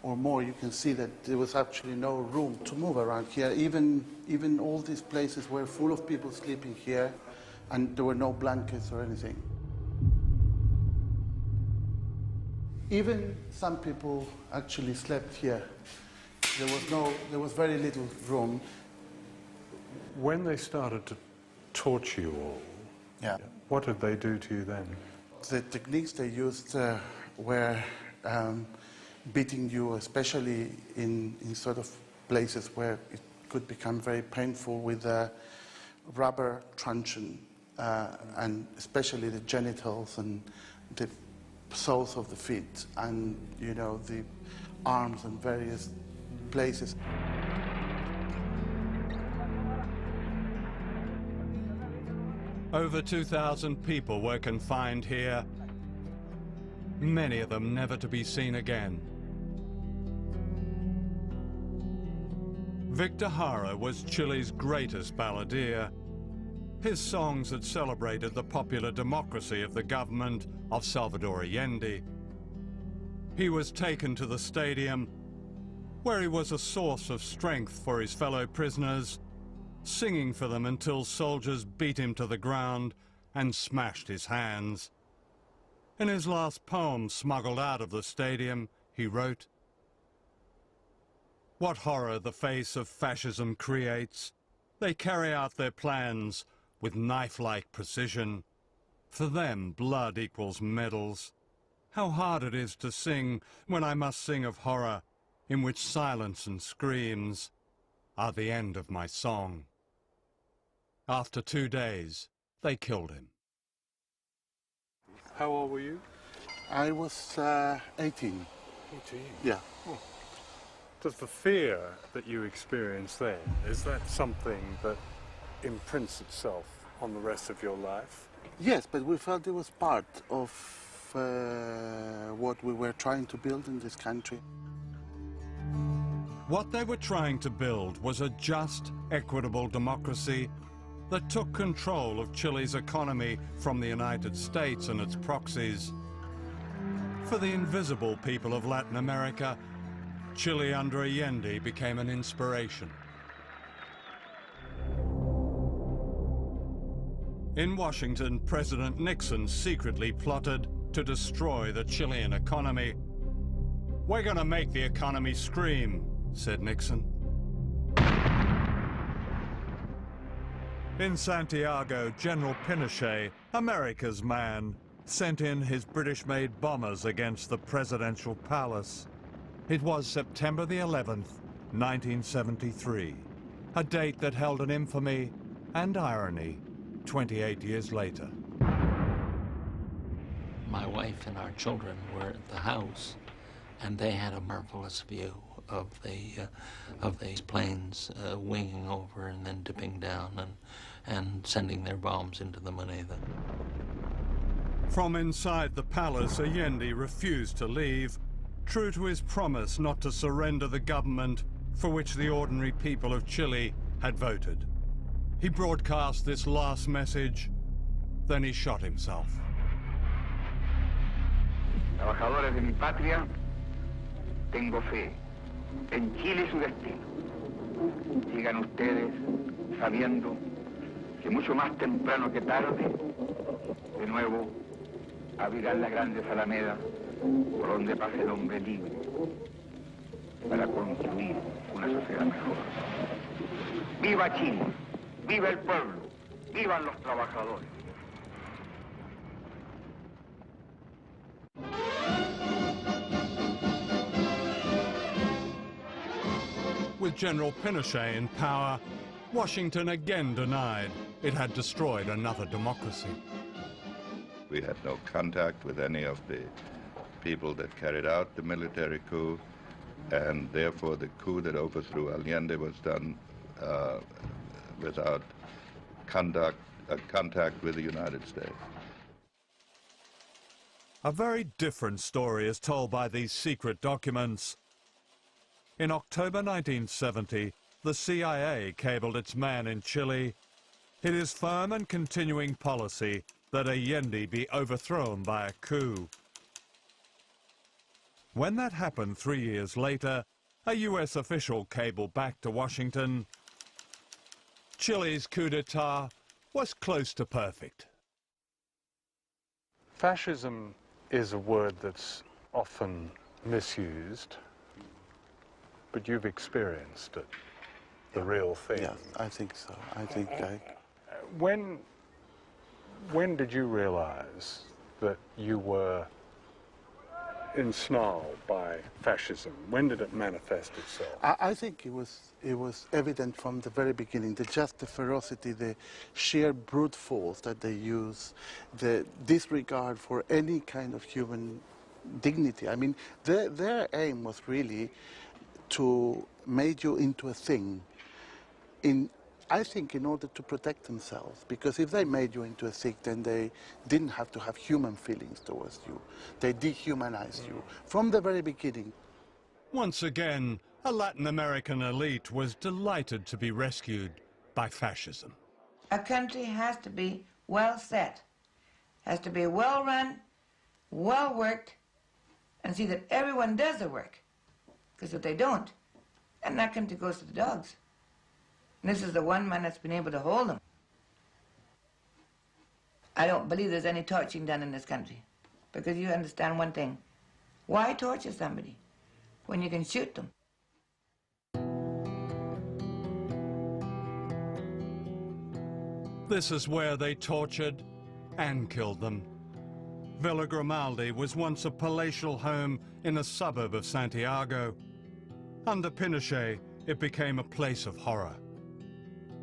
more. You can see that there was actually no room to move around here. Even all these places were full of people sleeping here, and there were no blankets or anything. Even some people actually slept here. There was very little room. When they started to torture you all, what did they do to you then? The techniques they used were beating you, especially in sort of places where it could become very painful, with a rubber truncheon, and especially the genitals and the soles of the feet, and the arms and various places. Over 2,000 people were confined here, many of them never to be seen again. Victor Jara was Chile's greatest balladeer. His songs had celebrated the popular democracy of the government of Salvador Allende. He was taken to the stadium, where he was a source of strength for his fellow prisoners, singing for them until soldiers beat him to the ground and smashed his hands. In his last poem, smuggled out of the stadium, he wrote, "What horror the face of fascism creates. They carry out their plans with knife-like precision. For them, blood equals medals. How hard it is to sing when I must sing of horror, in which silence and screams are the end of my song." After 2 days, they killed him. How old were you? I was 18. 18? Yeah. Oh. Does the fear that you experienced then, is that something that imprints itself on the rest of your life? Yes, but we felt it was part of what we were trying to build in this country. What they were trying to build was a just, equitable democracy that took control of Chile's economy from the United States and its proxies. For the invisible people of Latin America, Chile under Allende became an inspiration. In Washington, President Nixon secretly plotted to destroy the Chilean economy. "We're going to make the economy scream," said Nixon. In Santiago, General Pinochet, America's man, sent in his British-made bombers against the presidential palace. It was September the 11th, 1973, a date that held an infamy and irony 28 years later. My wife and our children were at the house, and they had a marvelous view of these planes winging over and then dipping down and sending their bombs into the Moneda. From inside the palace, Allende refused to leave, true to his promise not to surrender the government for which the ordinary people of Chile had voted. He broadcast this last message, then he shot himself. Trabajadores de mi patria, tengo fe en Chile y su destino. Sigan ustedes sabiendo que mucho más temprano que tarde, de nuevo, abrirán las grandes alamedas por donde pase el hombre libre para construir una sociedad mejor. ¡Viva Chile! ¡Viva el pueblo! ¡Vivan los trabajadores! With General Pinochet in power, Washington again denied it had destroyed another democracy. We had no contact with any of the people that carried out the military coup, and therefore the coup that overthrew Allende was done without contact with the United States. A very different story is told by these secret documents. In October 1970, the CIA cabled its man in Chile. It is firm and continuing policy that Allende be overthrown by a coup. When that happened 3 years later, a US official cabled back to Washington. Chile's coup d'etat was close to perfect. Fascism is a word that's often misused, but you've experienced it, the real thing. Yeah, I think so. I think When did you realize that you were ensnarled by fascism? When did it manifest itself? I think it was evident from the very beginning, the ferocity, the sheer brute force that they use, the disregard for any kind of human dignity. I mean, their aim was really to make you into a thing in I think in order to protect themselves, because if they made you into a Sikh, then they didn't have to have human feelings towards you. They dehumanized you from the very beginning. Once again, a Latin American elite was delighted to be rescued by fascism. A country has to be well set, has to be well run, well worked, and see that everyone does the work. Because if they don't, then that country goes to the dogs. And this is the one man that's been able to hold them. I don't believe there's any torturing done in this country. Because you understand one thing. Why torture somebody when you can shoot them? This is where they tortured and killed them. Villa Grimaldi was once a palatial home in a suburb of Santiago. Under Pinochet, it became a place of horror.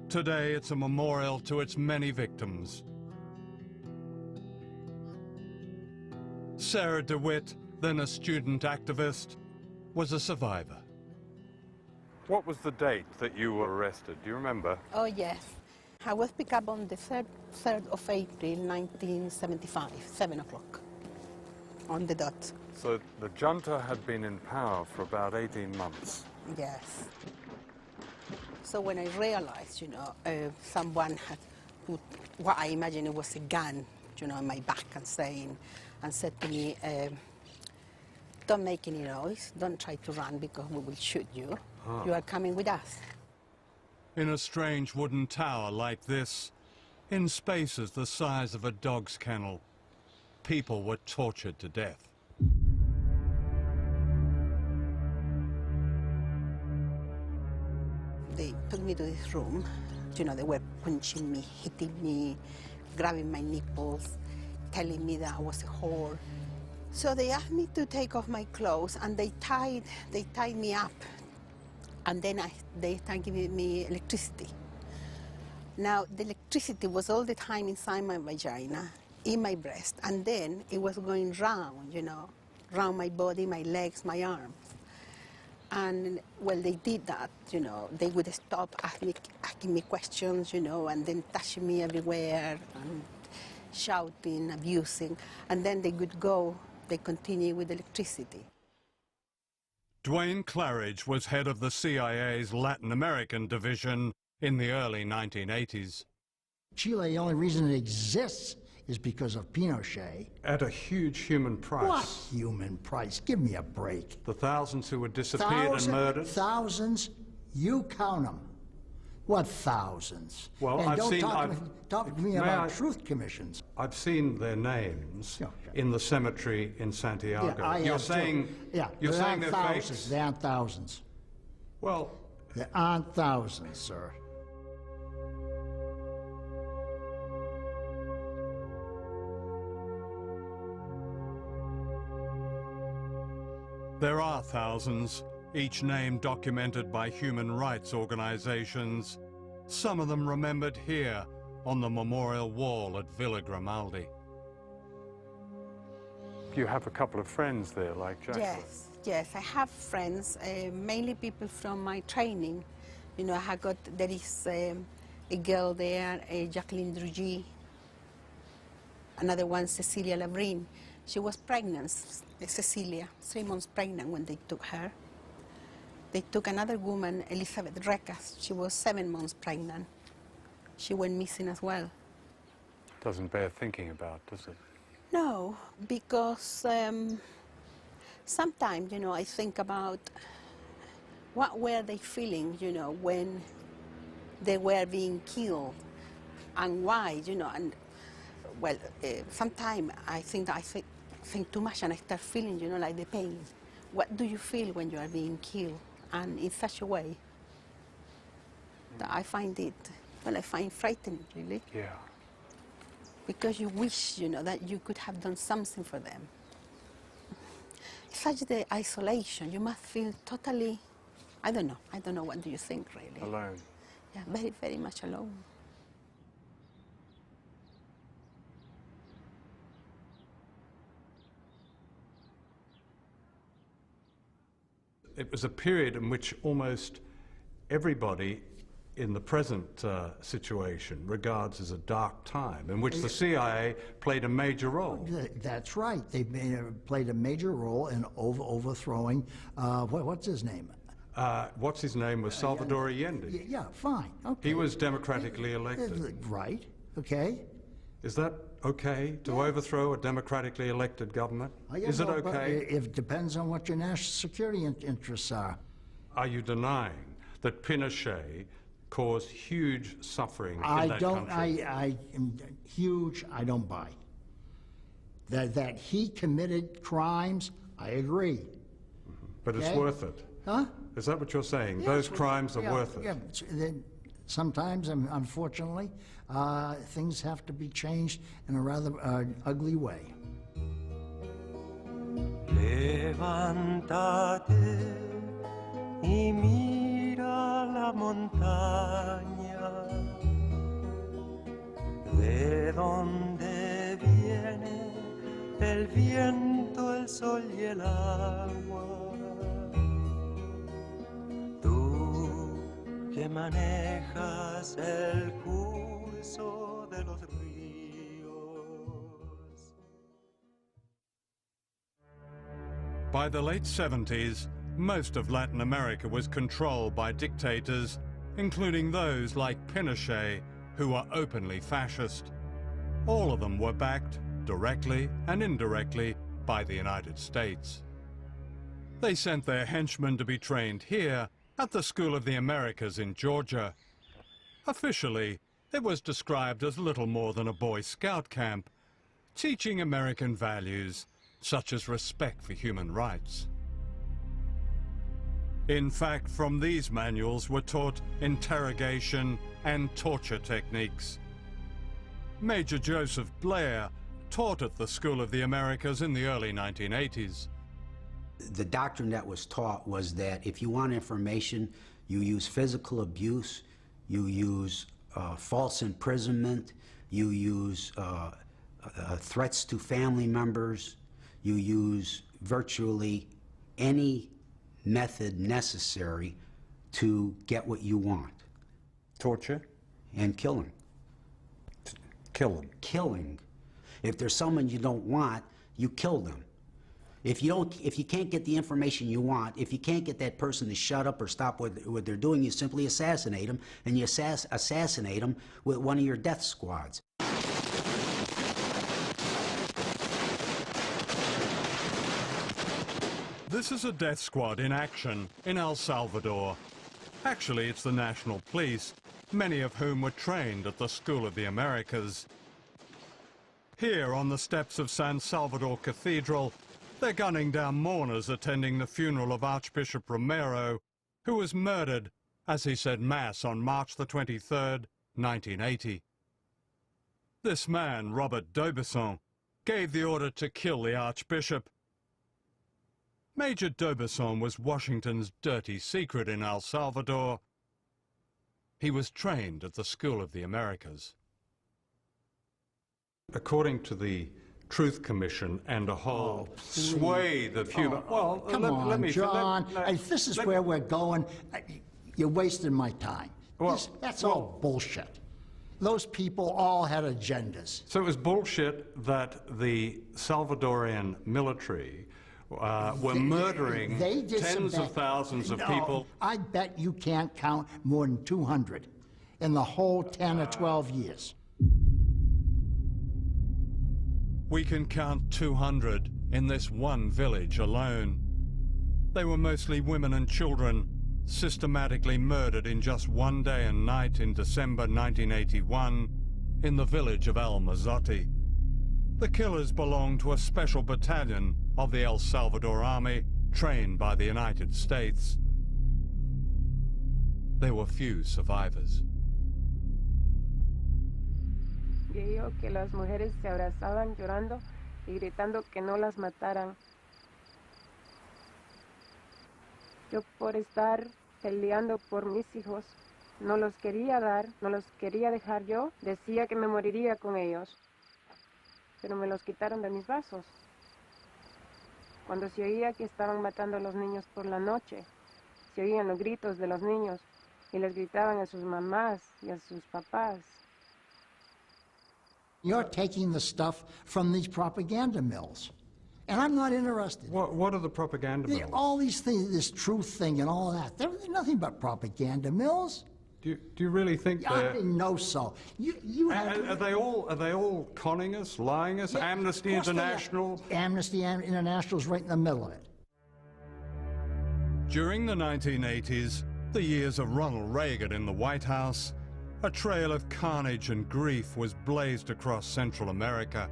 Today, it's a memorial to its many victims. Sarah DeWitt, then a student activist, was a survivor. What was the date that you were arrested? Do you remember? Oh, yes. I was picked up on the 3rd of April, 1975, 7 o'clock, on the dot. So the junta had been in power for about 18 months. Yes. So when I realized, someone had put what I imagine it was a gun, on my back and said to me, don't make any noise, don't try to run because we will shoot you. You are coming with us. In a strange wooden tower like this, in spaces the size of a dog's kennel, people were tortured to death. They took me to this room. They were punching me, hitting me, grabbing my nipples, telling me that I was a whore. So they asked me to take off my clothes, and they tied me up. And then they started giving me electricity. Now, the electricity was all the time inside my vagina, in my breast, and then it was going round, round my body, my legs, my arms. And, well, they did that, They would stop asking me questions, and then touching me everywhere, and shouting, abusing. And then they would go, they continue with electricity. Duane Claridge was head of the CIA's Latin American division in the early 1980s. Chile, the only reason it exists is because of Pinochet. At a huge human price. What human price? Give me a break. The thousands who were disappeared and murdered? Thousands? You count them. What thousands? Well, and I've don't seen... talk to me about truth commissions. I've seen their names in the cemetery in Santiago. Yeah, you're saying... Yeah, you're saying they're thousands. fakes? There aren't thousands. Well... There aren't thousands, sir. There are thousands, each name documented by human rights organizations, some of them remembered here on the memorial wall at Villa Grimaldi. You have a couple of friends there, like Jacqueline? Yes, I have friends, mainly people from my training. There is a girl there, Jacqueline Drugy, another one, Cecilia Labrin. She was pregnant, Cecilia, 3 months pregnant when they took her. They took another woman, Elizabeth Recas. She was 7 months pregnant. She went missing as well. Doesn't bear thinking about, does it? No, because sometimes, I think about what were they feeling, when they were being killed, and why, and well, sometimes I think too much and I start feeling, like the pain. What do you feel when you are being killed? And in such a way that I find it, I find frightening, really. Yeah. Because you wish, that you could have done something for them. Such the isolation, you must feel totally, I don't know, what do you think, really? Alone. Yeah, very, very much alone. It was a period in which almost everybody in the present situation regards as a dark time in which the CIA played a major role. That's right. They played a major role in overthrowing, what's his name? What's his name was Salvador Allende. Yeah, fine. Okay. He was democratically elected. Right. Okay. Is that okay to overthrow a democratically elected government? Is it okay? It depends on what your national security interests are. Are you denying that Pinochet caused huge suffering in that country? I don't buy. That he committed crimes, I agree. But it's worth it. Huh? Is that what you're saying? Those crimes are worth it? Yeah. Sometimes, unfortunately, things have to be changed in a rather ugly way. Levántate y mira la montaña, de donde viene el viento, el sol y el agua. Tú que manejas el curso de los ríos. By the late 70s, most of Latin America was controlled by dictators, including those like Pinochet, who were openly fascist. All of them were backed, directly and indirectly, by the United States. They sent their henchmen to be trained here at the School of the Americas in Georgia. Officially, it was described as little more than a Boy Scout camp, teaching American values such as respect for human rights. In fact, from these manuals were taught interrogation and torture techniques. Major Joseph Blair taught at the School of the Americas in the early 1980s. The doctrine that was taught was that if you want information, you use physical abuse, you use false imprisonment, you use threats to family members, you use virtually any method necessary to get what you want. Torture? And killing. Killing? Killing. If there's someone you don't want, you kill them. If you can't get the information you want, if you can't get that person to shut up or stop what they're doing, you simply assassinate them, and you assassinate them with one of your death squads. This is a death squad in action in El Salvador. Actually, it's the National Police, many of whom were trained at the School of the Americas. Here on the steps of San Salvador Cathedral, they're gunning down mourners attending the funeral of Archbishop Romero, who was murdered as he said Mass on March the 23rd, 1980. This man, Robert D'Aubusson, gave the order to kill the Archbishop. Major D'Aubusson was Washington's dirty secret in El Salvador. He was trained at the School of the Americas. According to the Truth Commission and a whole swathe of human... Well, come on, John. This is where we're going. You're wasting my time. That's all bullshit. Those people all had agendas. So it was bullshit that the Salvadorian military were murdering tens of thousands of people. I bet you can't count more than 200 in the whole 10 or 12 years. We can count 200 in this one village alone. They were mostly women and children, systematically murdered in just one day and night in December 1981 in the village of El Mazote. The killers belonged to a special battalion of the El Salvador Army, trained by the United States. There were few survivors. Dijo que las mujeres se abrazaban llorando y gritando que no las mataran. Yo por estar peleando por mis hijos, no los quería dar, no los quería dejar yo, decía que me moriría con ellos, pero me los quitaron de mis brazos. Cuando se oía que estaban matando a los niños por la noche, se oían los gritos de los niños y les gritaban a sus mamás y a sus papás. You're taking the stuff from these propaganda mills. And I'm not interested. What are the propaganda mills? All these things, this truth thing and all that, they're nothing but propaganda mills. Do you really think I didn't know so. Are they all conning us, lying us? Yeah, Amnesty International? Amnesty International's right in the middle of it. During the 1980s, the years of Ronald Reagan in the White House, a trail of carnage and grief was blazed across Central America.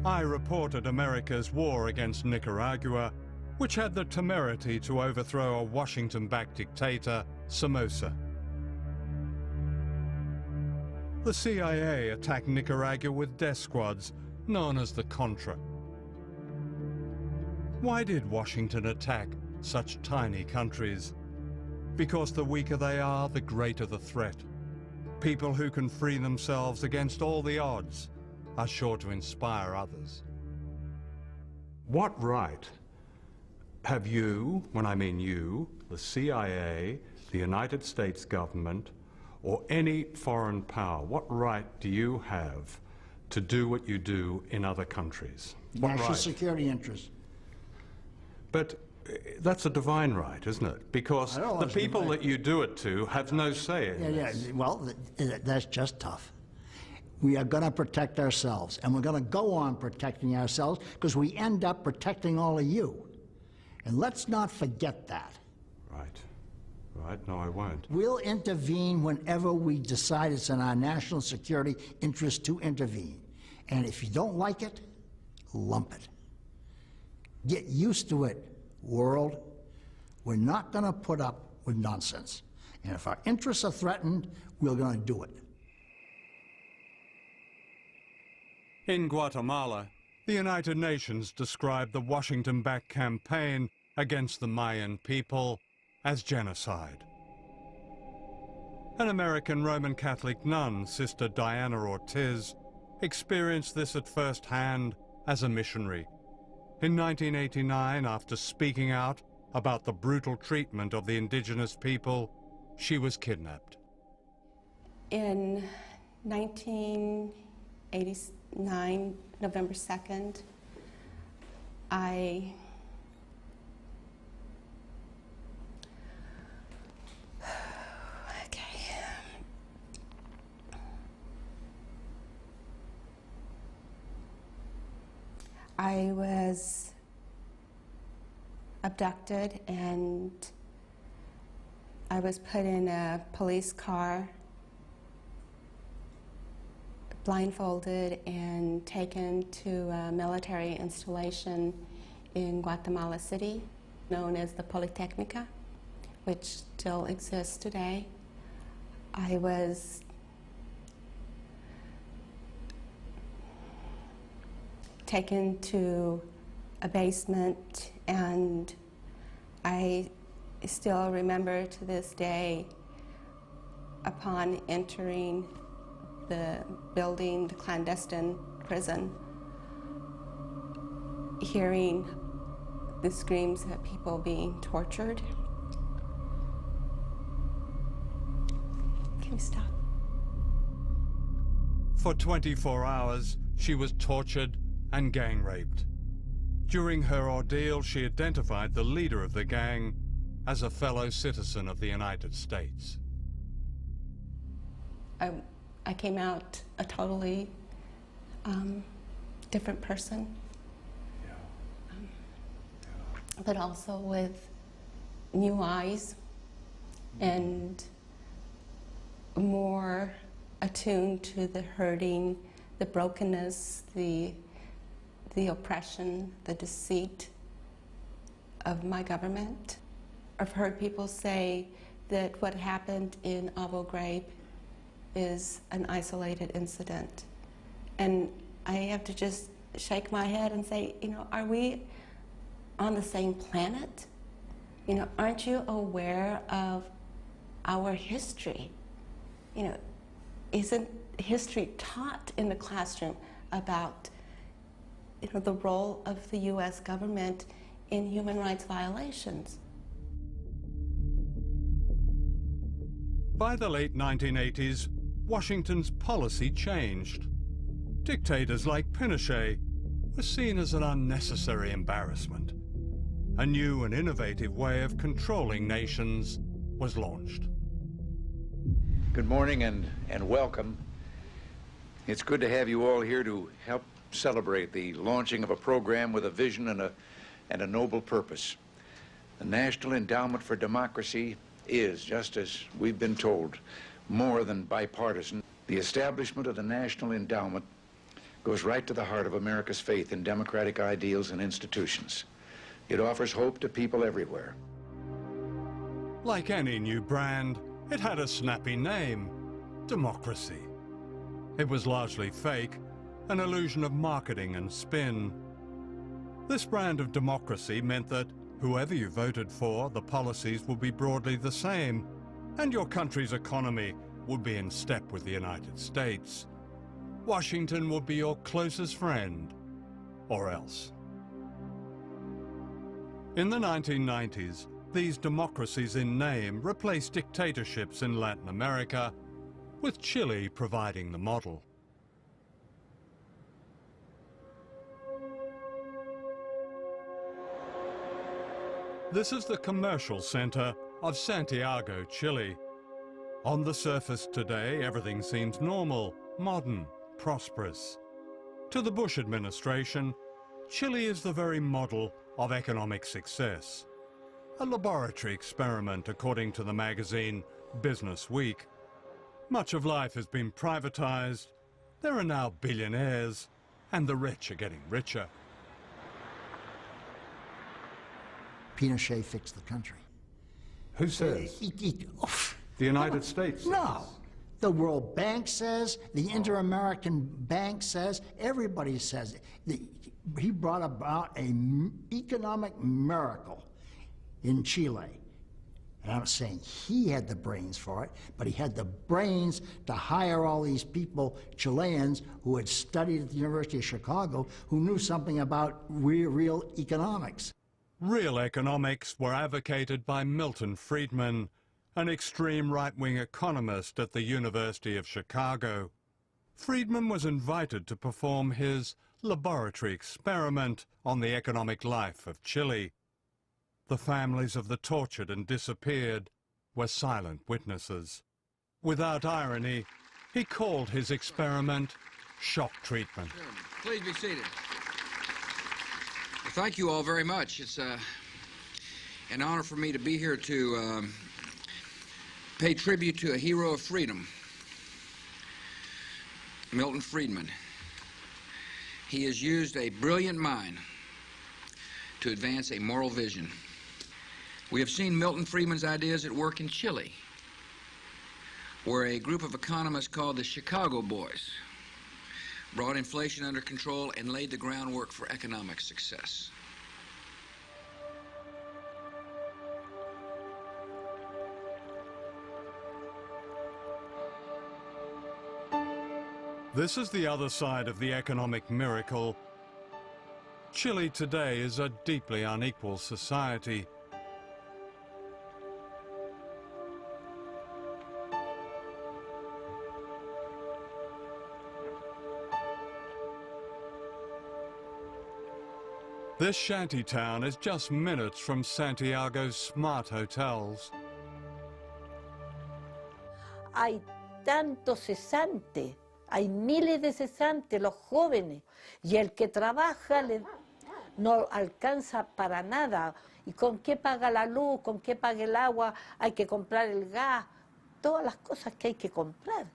I reported America's war against Nicaragua, which had the temerity to overthrow a Washington-backed dictator, Somoza. The CIA attacked Nicaragua with death squads known as the Contra. Why did Washington attack such tiny countries? Because the weaker they are, the greater the threat. People who can free themselves against all the odds are sure to inspire others. What right have you, when I mean you, the CIA, the United States government, or any foreign power, what right do you have to do what you do in other countries? What National right? security interests. But that's a divine right, isn't it? Because the people that you do it to have no say in this. Well, that's just tough. We are going to protect ourselves, and we're going to go on protecting ourselves because we end up protecting all of you. And let's not forget that. Right. Right? No, I won't. We'll intervene whenever we decide it's in our national security interest to intervene. And if you don't like it, lump it. Get used to it, world. We're not going to put up with nonsense. And if our interests are threatened, we're going to do it. In Guatemala, the United Nations described the Washington-backed campaign against the Mayan people as genocide. An American Roman Catholic nun, Sister Diana Ortiz, experienced this at first hand as a missionary. In 1989, after speaking out about the brutal treatment of the indigenous people, she was kidnapped. In 1989, November 2nd, I was abducted and I was put in a police car, blindfolded, and taken to a military installation in Guatemala City, known as the Polytechnica, which still exists today. I was taken to a basement, and I still remember to this day, upon entering the building, the clandestine prison, hearing the screams of people being tortured. Can we stop? For 24 hours, she was tortured and gang raped. During her ordeal, she identified the leader of the gang as a fellow citizen of the United States. I came out a totally different person, but also with new eyes and more attuned to the hurting, the brokenness, the oppression, the deceit of my government. I've heard people say that what happened in Abu Ghraib is an isolated incident. And I have to just shake my head and say, you know, are we on the same planet? You know, aren't you aware of our history? You know, isn't history taught in the classroom about, you know, the role of the U.S. government in human rights violations? By the late 1980s, Washington's policy changed. Dictators like Pinochet were seen as an unnecessary embarrassment. A new and innovative way of controlling nations was launched. Good morning and welcome. It's good to have you all here to help celebrate the launching of a program with a vision and a noble purpose. The National Endowment for Democracy is, just as we've been told, more than bipartisan. The establishment of the National Endowment goes right to the heart of America's faith in democratic ideals and institutions. It offers hope to people everywhere. Like any new brand, it had a snappy name, democracy. It was largely fake, an illusion of marketing and spin. This brand of democracy meant that whoever you voted for, the policies would be broadly the same, and your country's economy would be in step with the United States. Washington would be your closest friend, or else. In the 1990s, these democracies in name replaced dictatorships in Latin America, with Chile providing the model. This is the commercial center of Santiago, Chile. On the surface today, everything seems normal, modern, prosperous. To the Bush administration, Chile is the very model of economic success. A laboratory experiment, according to the magazine Business Week. Much of life has been privatized. There are now billionaires, and the rich are getting richer. Pinochet fixed the country. Who says? The United States says. No. The World Bank says, the Inter-American Bank says, everybody says it. He brought about an economic miracle in Chile. And I'm not saying he had the brains for it, but he had the brains to hire all these people, Chileans, who had studied at the University of Chicago, who knew something about real economics. Real economics were advocated by Milton Friedman, an extreme right-wing economist at the University of Chicago. Friedman was invited to perform his laboratory experiment on the economic life of Chile. The families of the tortured and disappeared were silent witnesses. Without irony, he called his experiment shock treatment. Please be seated. Well, thank you all very much. It's an honor for me to be here to pay tribute to a hero of freedom, Milton Friedman. He has used a brilliant mind to advance a moral vision. We have seen Milton Friedman's ideas at work in Chile, where a group of economists called the Chicago Boys brought inflation under control and laid the groundwork for economic success. This is the other side of the economic miracle. Chile today is a deeply unequal society. This shanty town is just minutes from Santiago's smart hotels. Hay tantos cesantes, hay miles de cesantes, los jóvenes, y el que trabaja no alcanza para nada. ¿Y con qué paga la luz? ¿Con qué paga el agua? Hay que comprar el gas, todas las cosas que hay que comprar.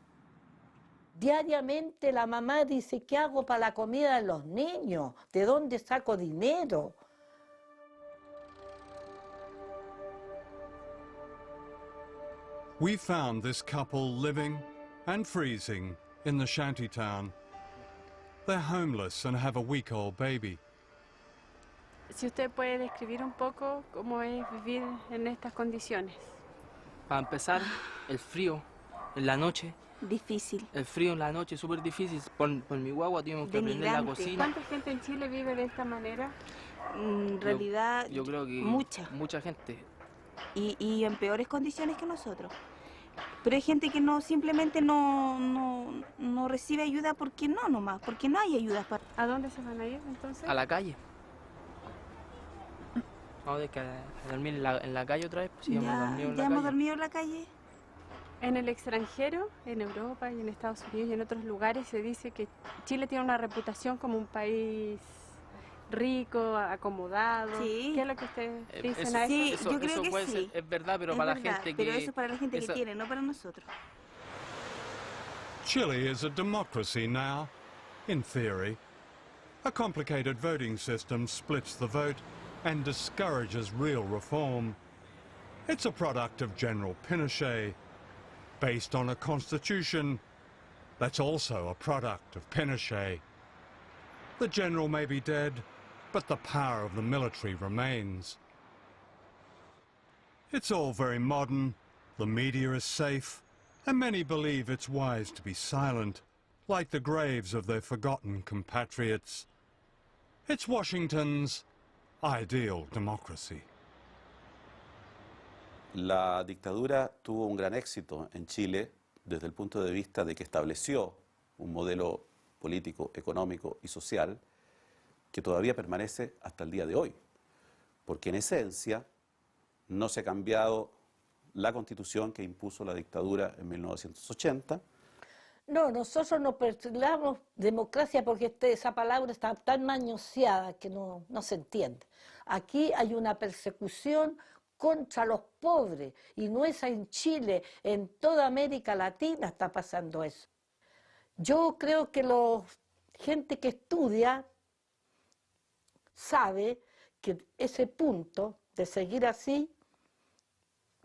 Diariamente la mamá dice, ¿qué hago para la comida de los niños? ¿De dónde saco dinero? We found this couple living and freezing in the shantytown. They're homeless and have a week-old baby. Si usted puede describir un poco cómo es vivir en estas condiciones. Para empezar, el frío en la noche. Difícil. El frío en la noche es súper difícil. Por mi guagua tuvimos que aprender la cocina. ¿Cuánta gente en Chile vive de esta manera? En realidad, yo creo que mucha. Mucha gente. Y en peores condiciones que nosotros. Pero hay gente que no, simplemente no recibe ayuda porque no nomás, porque no hay ayuda. ¿A dónde se van a ir entonces? A la calle. Vamos a dormir en la calle otra vez. Pues, ¿Ya hemos dormido en la calle? En el extranjero, en Europa y en Estados Unidos y en otros lugares se dice que Chile tiene una reputación como un país rico, acomodado. Sí. ¿Qué es lo que ustedes dicen a eso? Sí, yo creo que puede sí. ser, es verdad, pero Es para verdad, la gente que... Pero eso es para la gente que tiene, no para nosotros. Chile is a democracy now, in theory. A complicated voting system splits the vote and discourages real reform. It's a product of General Pinochet, based on a constitution that's also a product of Pinochet. The general may be dead, but the power of the military remains. It's all very modern, the media is safe, and many believe it's wise to be silent, like the graves of their forgotten compatriots. It's Washington's ideal democracy. La dictadura tuvo un gran éxito en Chile desde el punto de vista de que estableció un modelo político, económico y social que todavía permanece hasta el día de hoy, porque en esencia no se ha cambiado la Constitución que impuso la dictadura en 1980. No, nosotros no perseguimos democracia porque esa palabra está tan manoseada que no se entiende. Aquí hay una persecución contra los pobres, y no es en Chile, en toda América Latina está pasando eso. Yo creo que la gente que estudia sabe que ese punto de seguir así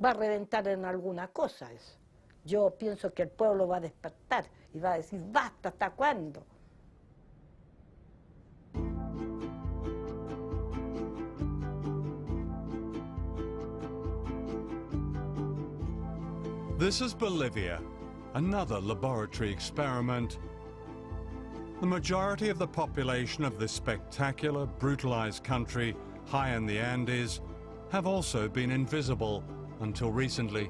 va a reventar en alguna cosa eso. Yo pienso que el pueblo va a despertar y va a decir, basta, ¿hasta cuándo? This is Bolivia, another laboratory experiment. The majority of the population of this spectacular, brutalized country, high in the Andes, have also been invisible until recently.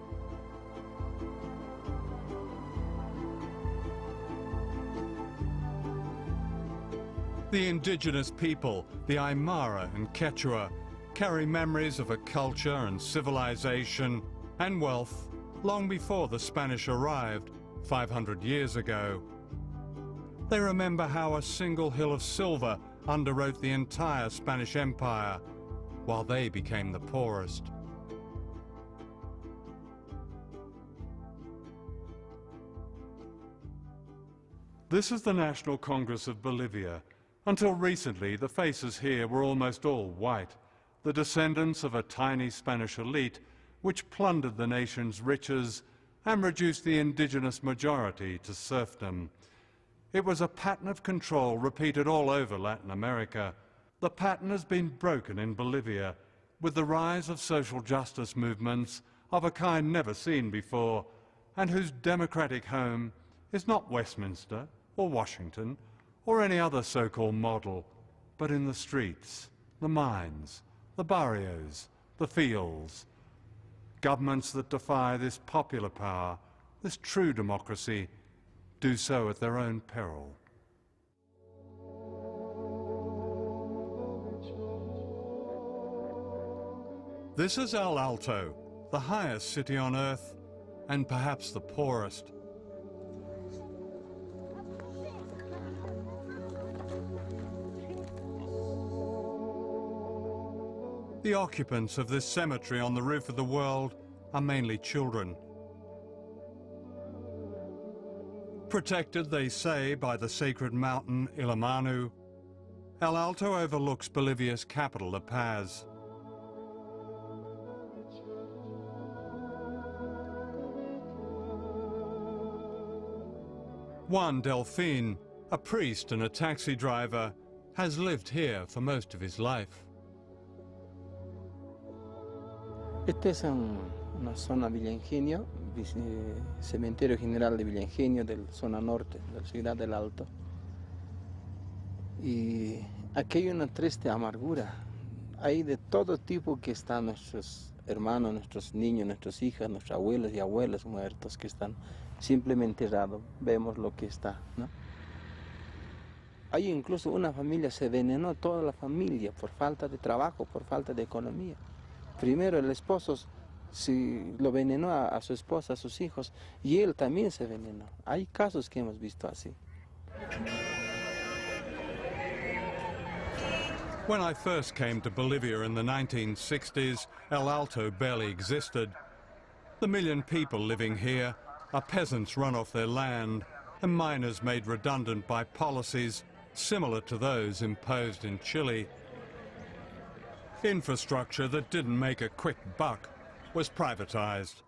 The indigenous people, the Aymara and Quechua, carry memories of a culture and civilization and wealth long before the Spanish arrived 500 years ago. They remember how a single hill of silver underwrote the entire Spanish Empire, while they became the poorest. This is the National Congress of Bolivia. Until recently, the faces here were almost all white, the descendants of a tiny Spanish elite which plundered the nation's riches and reduced the indigenous majority to serfdom. It was a pattern of control repeated all over Latin America. The pattern has been broken in Bolivia with the rise of social justice movements of a kind never seen before, and whose democratic home is not Westminster or Washington or any other so-called model, but in the streets, the mines, the barrios, the fields. Governments that defy this popular power, this true democracy, do so at their own peril. This is El Alto, the highest city on earth, and perhaps the poorest. The occupants of this cemetery on the roof of the world are mainly children. Protected, they say, by the sacred mountain Illimani, El Alto overlooks Bolivia's capital, La Paz. Juan Delfin, a priest and a taxi driver, has lived here for most of his life. Esta es una zona Villa Ingenio, cementerio general de Villa Ingenio, de la zona norte de la ciudad del Alto. Y aquí hay una triste amargura Hay de todo tipo que están nuestros hermanos, nuestros niños, nuestras hijas, nuestros abuelos y abuelas muertos que están simplemente enterrados. Vemos lo que está, ¿no? Hay incluso una familia, se envenenó toda la familia por falta de trabajo, por falta de economía. Primero el esposo lo envenenó a su esposa, a sus hijos, y él también se envenenó. Hay casos que hemos visto así. When I first came to Bolivia in the 1960s, El Alto barely existed. The million people living here are peasants run off their land and miners made redundant by policies similar to those imposed in Chile. Infrastructure that didn't make a quick buck was privatized.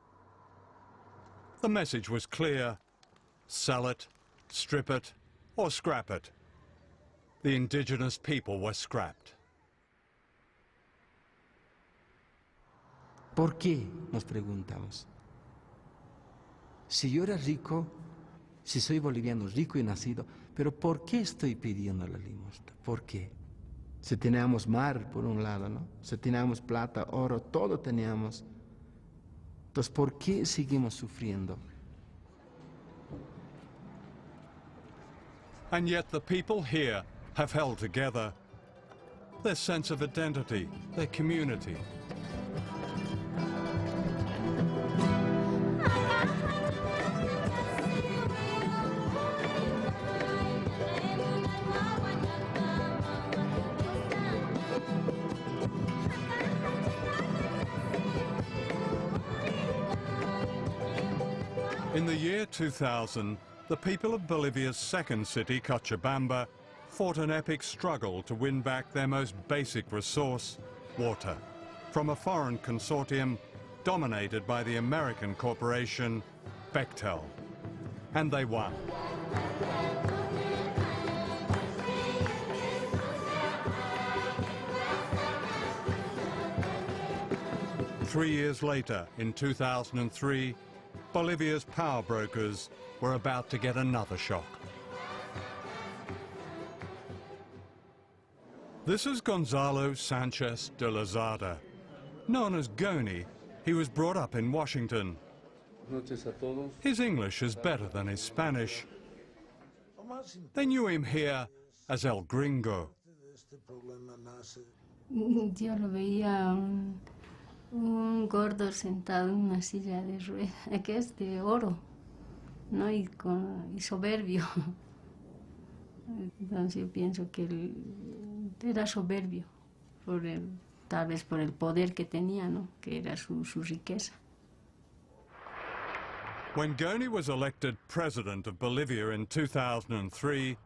The message was clear: sell it, strip it, or scrap it. The indigenous people were scrapped. ¿Por qué? Nos preguntamos. Si yo era rico, si soy boliviano rico y nacido, pero ¿por qué estoy pidiendo la limosna? ¿Por qué? Si teníamos mar por un lado, ¿no? Si teníamos plata, oro, todo teníamos. Entonces, ¿por qué seguimos sufriendo? And yet the people here have held together. Their sense of identity, their community. In the year 2000, the people of Bolivia's second city, Cochabamba, fought an epic struggle to win back their most basic resource, water, from a foreign consortium dominated by the American corporation Bechtel. And they won. Three years later, in 2003, Bolivia's power brokers were about to get another shock. This is Gonzalo Sanchez de Lozada. Known as Goni, he was brought up in Washington. His English is better than his Spanish. They knew him here as El Gringo. Yo lo veía un gordo sentado en una silla de ruedas, que es de oro, ¿no? Y soberbio. Entonces yo pienso que él era soberbio, tal vez por el poder que tenía, ¿no? Que era su riqueza. When Goni was elected president of Bolivia in 2003,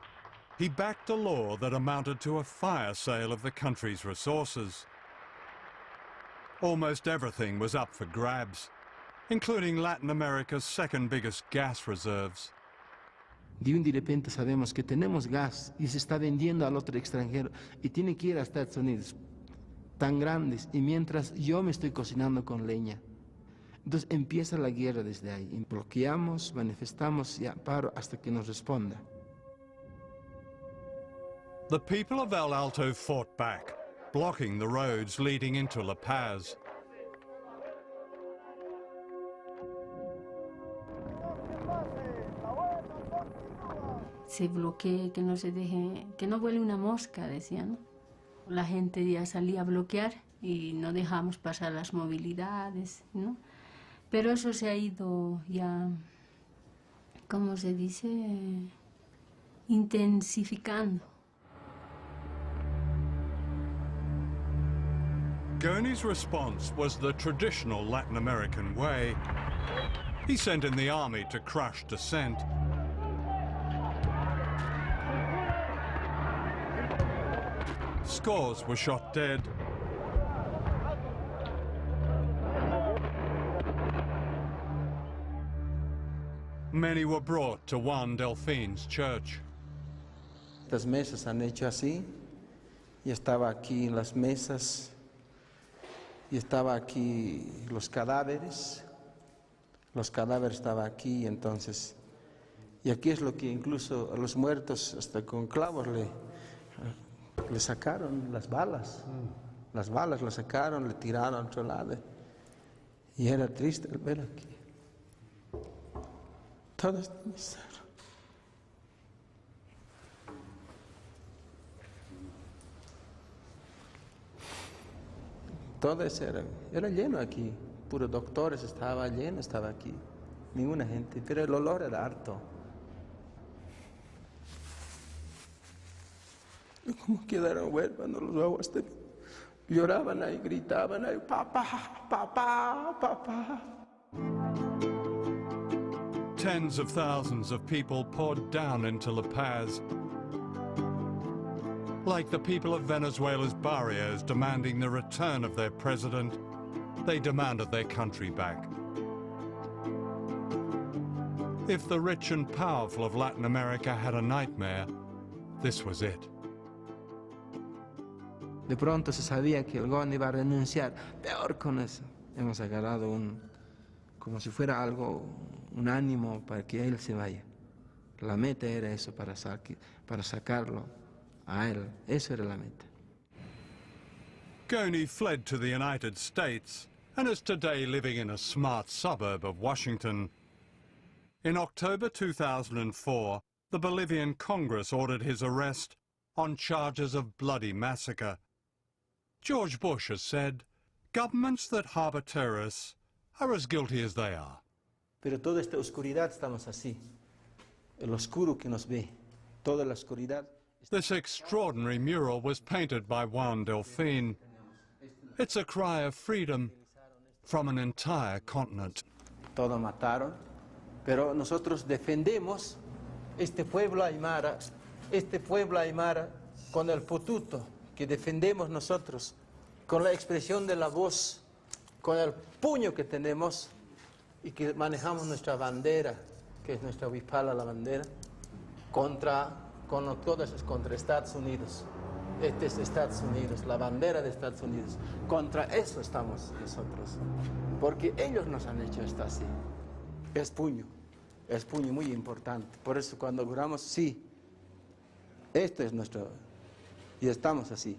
he backed a law that amounted to a fire sale of the country's resources. Almost everything was up for grabs, including Latin America's second biggest gas reserves. De un de repente sabemos que tenemos gas y se está vendiendo al otro extranjero y tiene que ir a Estados Unidos, tan grandes, y mientras yo me estoy cocinando con leña. Entonces empieza la guerra desde ahí. Y bloqueamos, manifestamos y paro hasta que nos responda. The people of El Alto fought back, blocking the roads leading into La Paz. Se bloquee, que no se deje, que no vuele una mosca, decían, ¿no? La gente ya salía a bloquear y no dejamos pasar las movilidades, ¿no? Pero eso se ha ido ya, ¿cómo se dice? Intensificando. Goni's response was the traditional Latin American way. He sent in the army to crush dissent. Scores were shot dead. Many were brought to Juan Delfin's church. Las mesas han hecho así, y estaba aquí las mesas, y estaba aquí los cadáveres estaban aquí, entonces, y aquí es lo que incluso a los muertos hasta con clavos le sacaron las balas, Las balas las sacaron, le tiraron a otro lado. Y era triste el ver aquí. Todo está miseria. Todo eso era lleno aquí. Puros doctores, estaba lleno, estaba aquí. Ninguna gente, pero el olor era harto. ¿Cómo quedaron huérfanos los aguas? Lloraban ahí, gritaban ahí, papá, papá, papá. Tens of thousands of people poured down into La Paz, like the people of Venezuela's barrios demanding the return of their president. They demanded their country back. If the rich and powerful of Latin America had a nightmare, this was it. De pronto se sabía que el GON iba a renunciar. Peor con eso. Hemos agarrado como si fuera algo, un ánimo para que él se vaya. La meta era eso, para sacarlo a él. Eso era la meta. Goni fled to the United States and is today living in a smart suburb of Washington. In October 2004, the Bolivian Congress ordered his arrest on charges of bloody massacre. George Bush has said, governments that harbor terrorists are as guilty as they are. Pero toda esta oscuridad estamos así. El oscuro que nos ve. Toda la oscuridad. This extraordinary mural was painted by Juan Delfín. It's a cry of freedom from an entire continent. Todo mataron, pero nosotros defendemos este pueblo aymara con el pututo que defendemos nosotros, con la expresión de la voz, con el puño que tenemos y que manejamos nuestra bandera, que es nuestra huipala, la bandera, contra Estados Unidos. Este es Estados Unidos, la bandera de Estados Unidos. Contra eso estamos nosotros, porque ellos nos han hecho esto así. Es puño muy importante. Por eso cuando juramos, sí, esto es nuestro, y estamos así.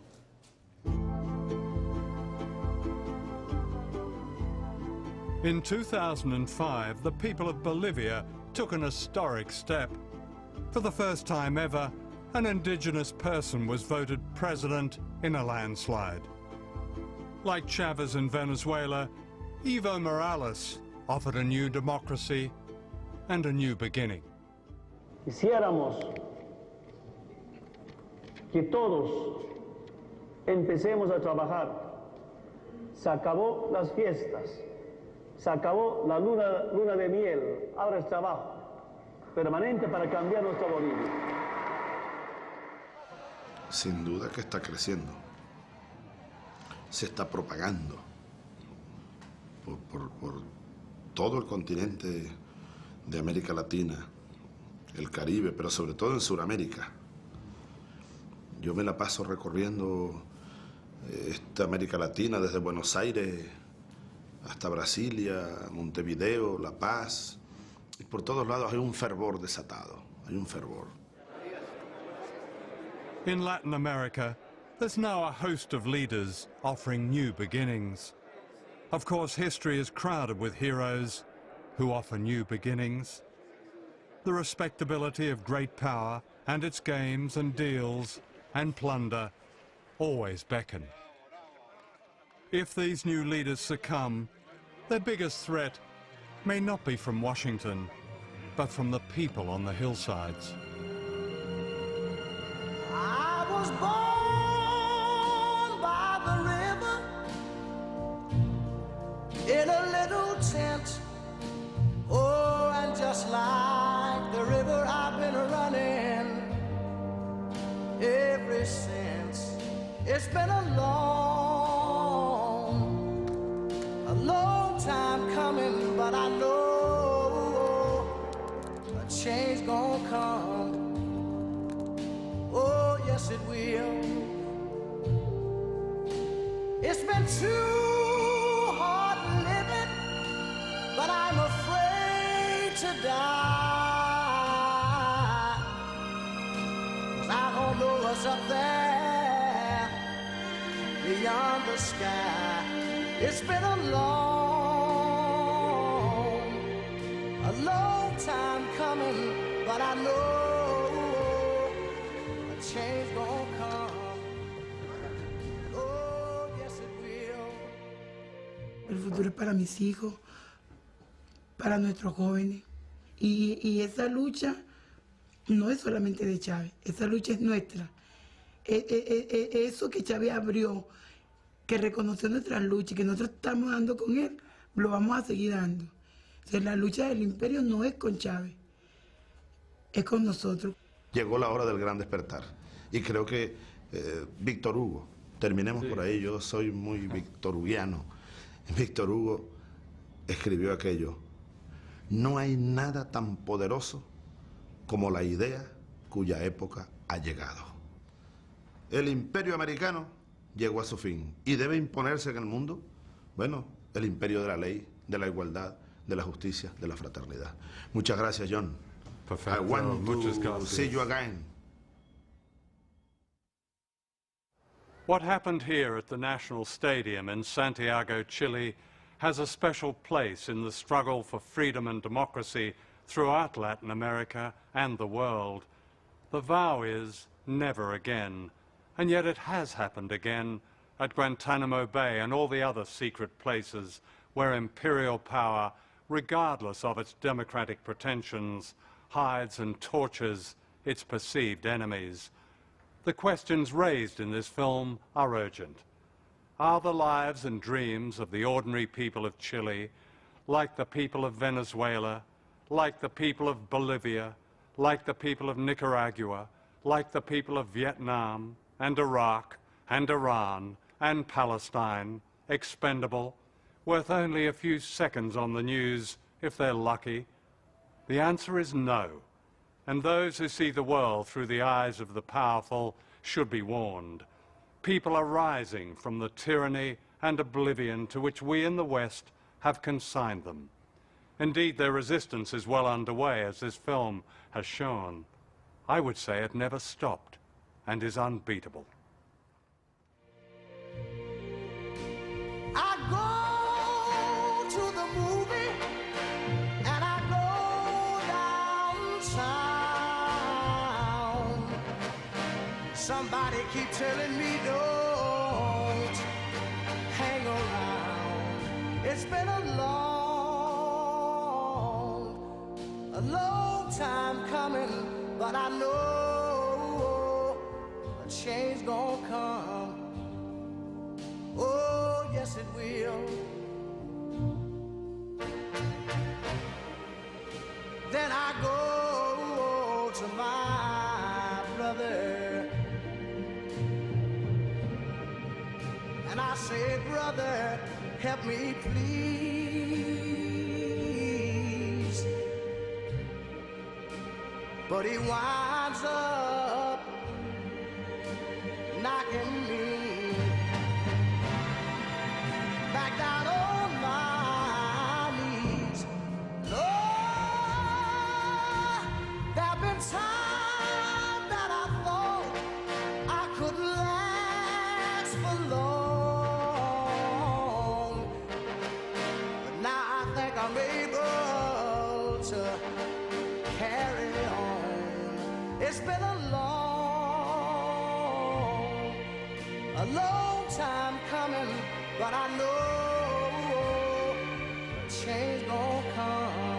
In 2005, the people of Bolivia took an historic step. For the first time ever, an indigenous person was voted president in a landslide. Like Chávez in Venezuela, Evo Morales offered a new democracy and a new beginning. Quisiéramos que todos empecemos a trabajar. Se acabó las fiestas, se acabó la luna de miel, ahora es trabajo permanente para cambiar nuestra Bolivia. Sin duda que está creciendo, se está propagando por todo el continente de América Latina, el Caribe, pero sobre todo en Sudamérica. Yo me la paso recorriendo esta América Latina desde Buenos Aires hasta Brasilia, Montevideo, La Paz, y por todos lados hay un fervor desatado, hay un fervor. In Latin America, there's now a host of leaders offering new beginnings. Of course, history is crowded with heroes who offer new beginnings. The respectability of great power and its games and deals and plunder always beckon. If these new leaders succumb, their biggest threat may not be from Washington, but from the people on the hillsides. I was born by the river in a little tent. Oh, and just like the river I've been running ever since. It's been a long time coming, but I know a change gonna come. Oh, yes it will. It's been too hard living, but I'm afraid to die. 'Cause I don't know what's up there beyond the sky. It's been a long time coming, but I know a change gonna come. Oh, yes it will. El futuro es para mis hijos, para nuestros jóvenes. Y esa lucha no es solamente de Chávez, esa lucha es nuestra. Eso que Chávez abrió, que reconoció nuestras luchas y que nosotros estamos dando con él, lo vamos a seguir dando. O sea, la lucha del imperio no es con Chávez, es con nosotros. Llegó la hora del gran despertar. Y creo que Víctor Hugo, terminemos por ahí, yo soy muy victorugiano. Víctor Hugo escribió aquello: no hay nada tan poderoso como la idea cuya época ha llegado. El imperio americano llegó a su fin y debe imponerse en el mundo, bueno, el imperio de la ley, de la igualdad, de la justicia, de la fraternidad. Muchas gracias, John. Perfecto. I want Muchas to gracias. see you again. What happened here at the National Stadium in Santiago, Chile, has a special place in the struggle for freedom and democracy throughout Latin America and the world. The vow is never again, and yet it has happened again at Guantanamo Bay and all the other secret places where imperial power, regardless of its democratic pretensions, hides and tortures its perceived enemies. The questions raised in this film are urgent. Are the lives and dreams of the ordinary people of Chile, like the people of Venezuela, like the people of Bolivia, like the people of Nicaragua, like the people of Vietnam and Iraq and Iran and Palestine, expendable, worth only a few seconds on the news if they're lucky? The answer is no, and those who see the world through the eyes of the powerful should be warned. People are rising from the tyranny and oblivion to which we in the West have consigned them. Indeed, their resistance is well underway, as this film has shown. I would say it never stopped and is unbeatable. I go to the movie and I go downtown. Somebody keep telling me don't hang around. It's been a long time coming, but I know a change gonna come. Oh, yes it will. Then I go to my brother and I say, brother, help me please. But he winds up knocking me back down on my knees. Lord, there've been times that I thought I could last for long, but now I think I'm able to carry on. It's been a long time coming, but I know a change gonna come.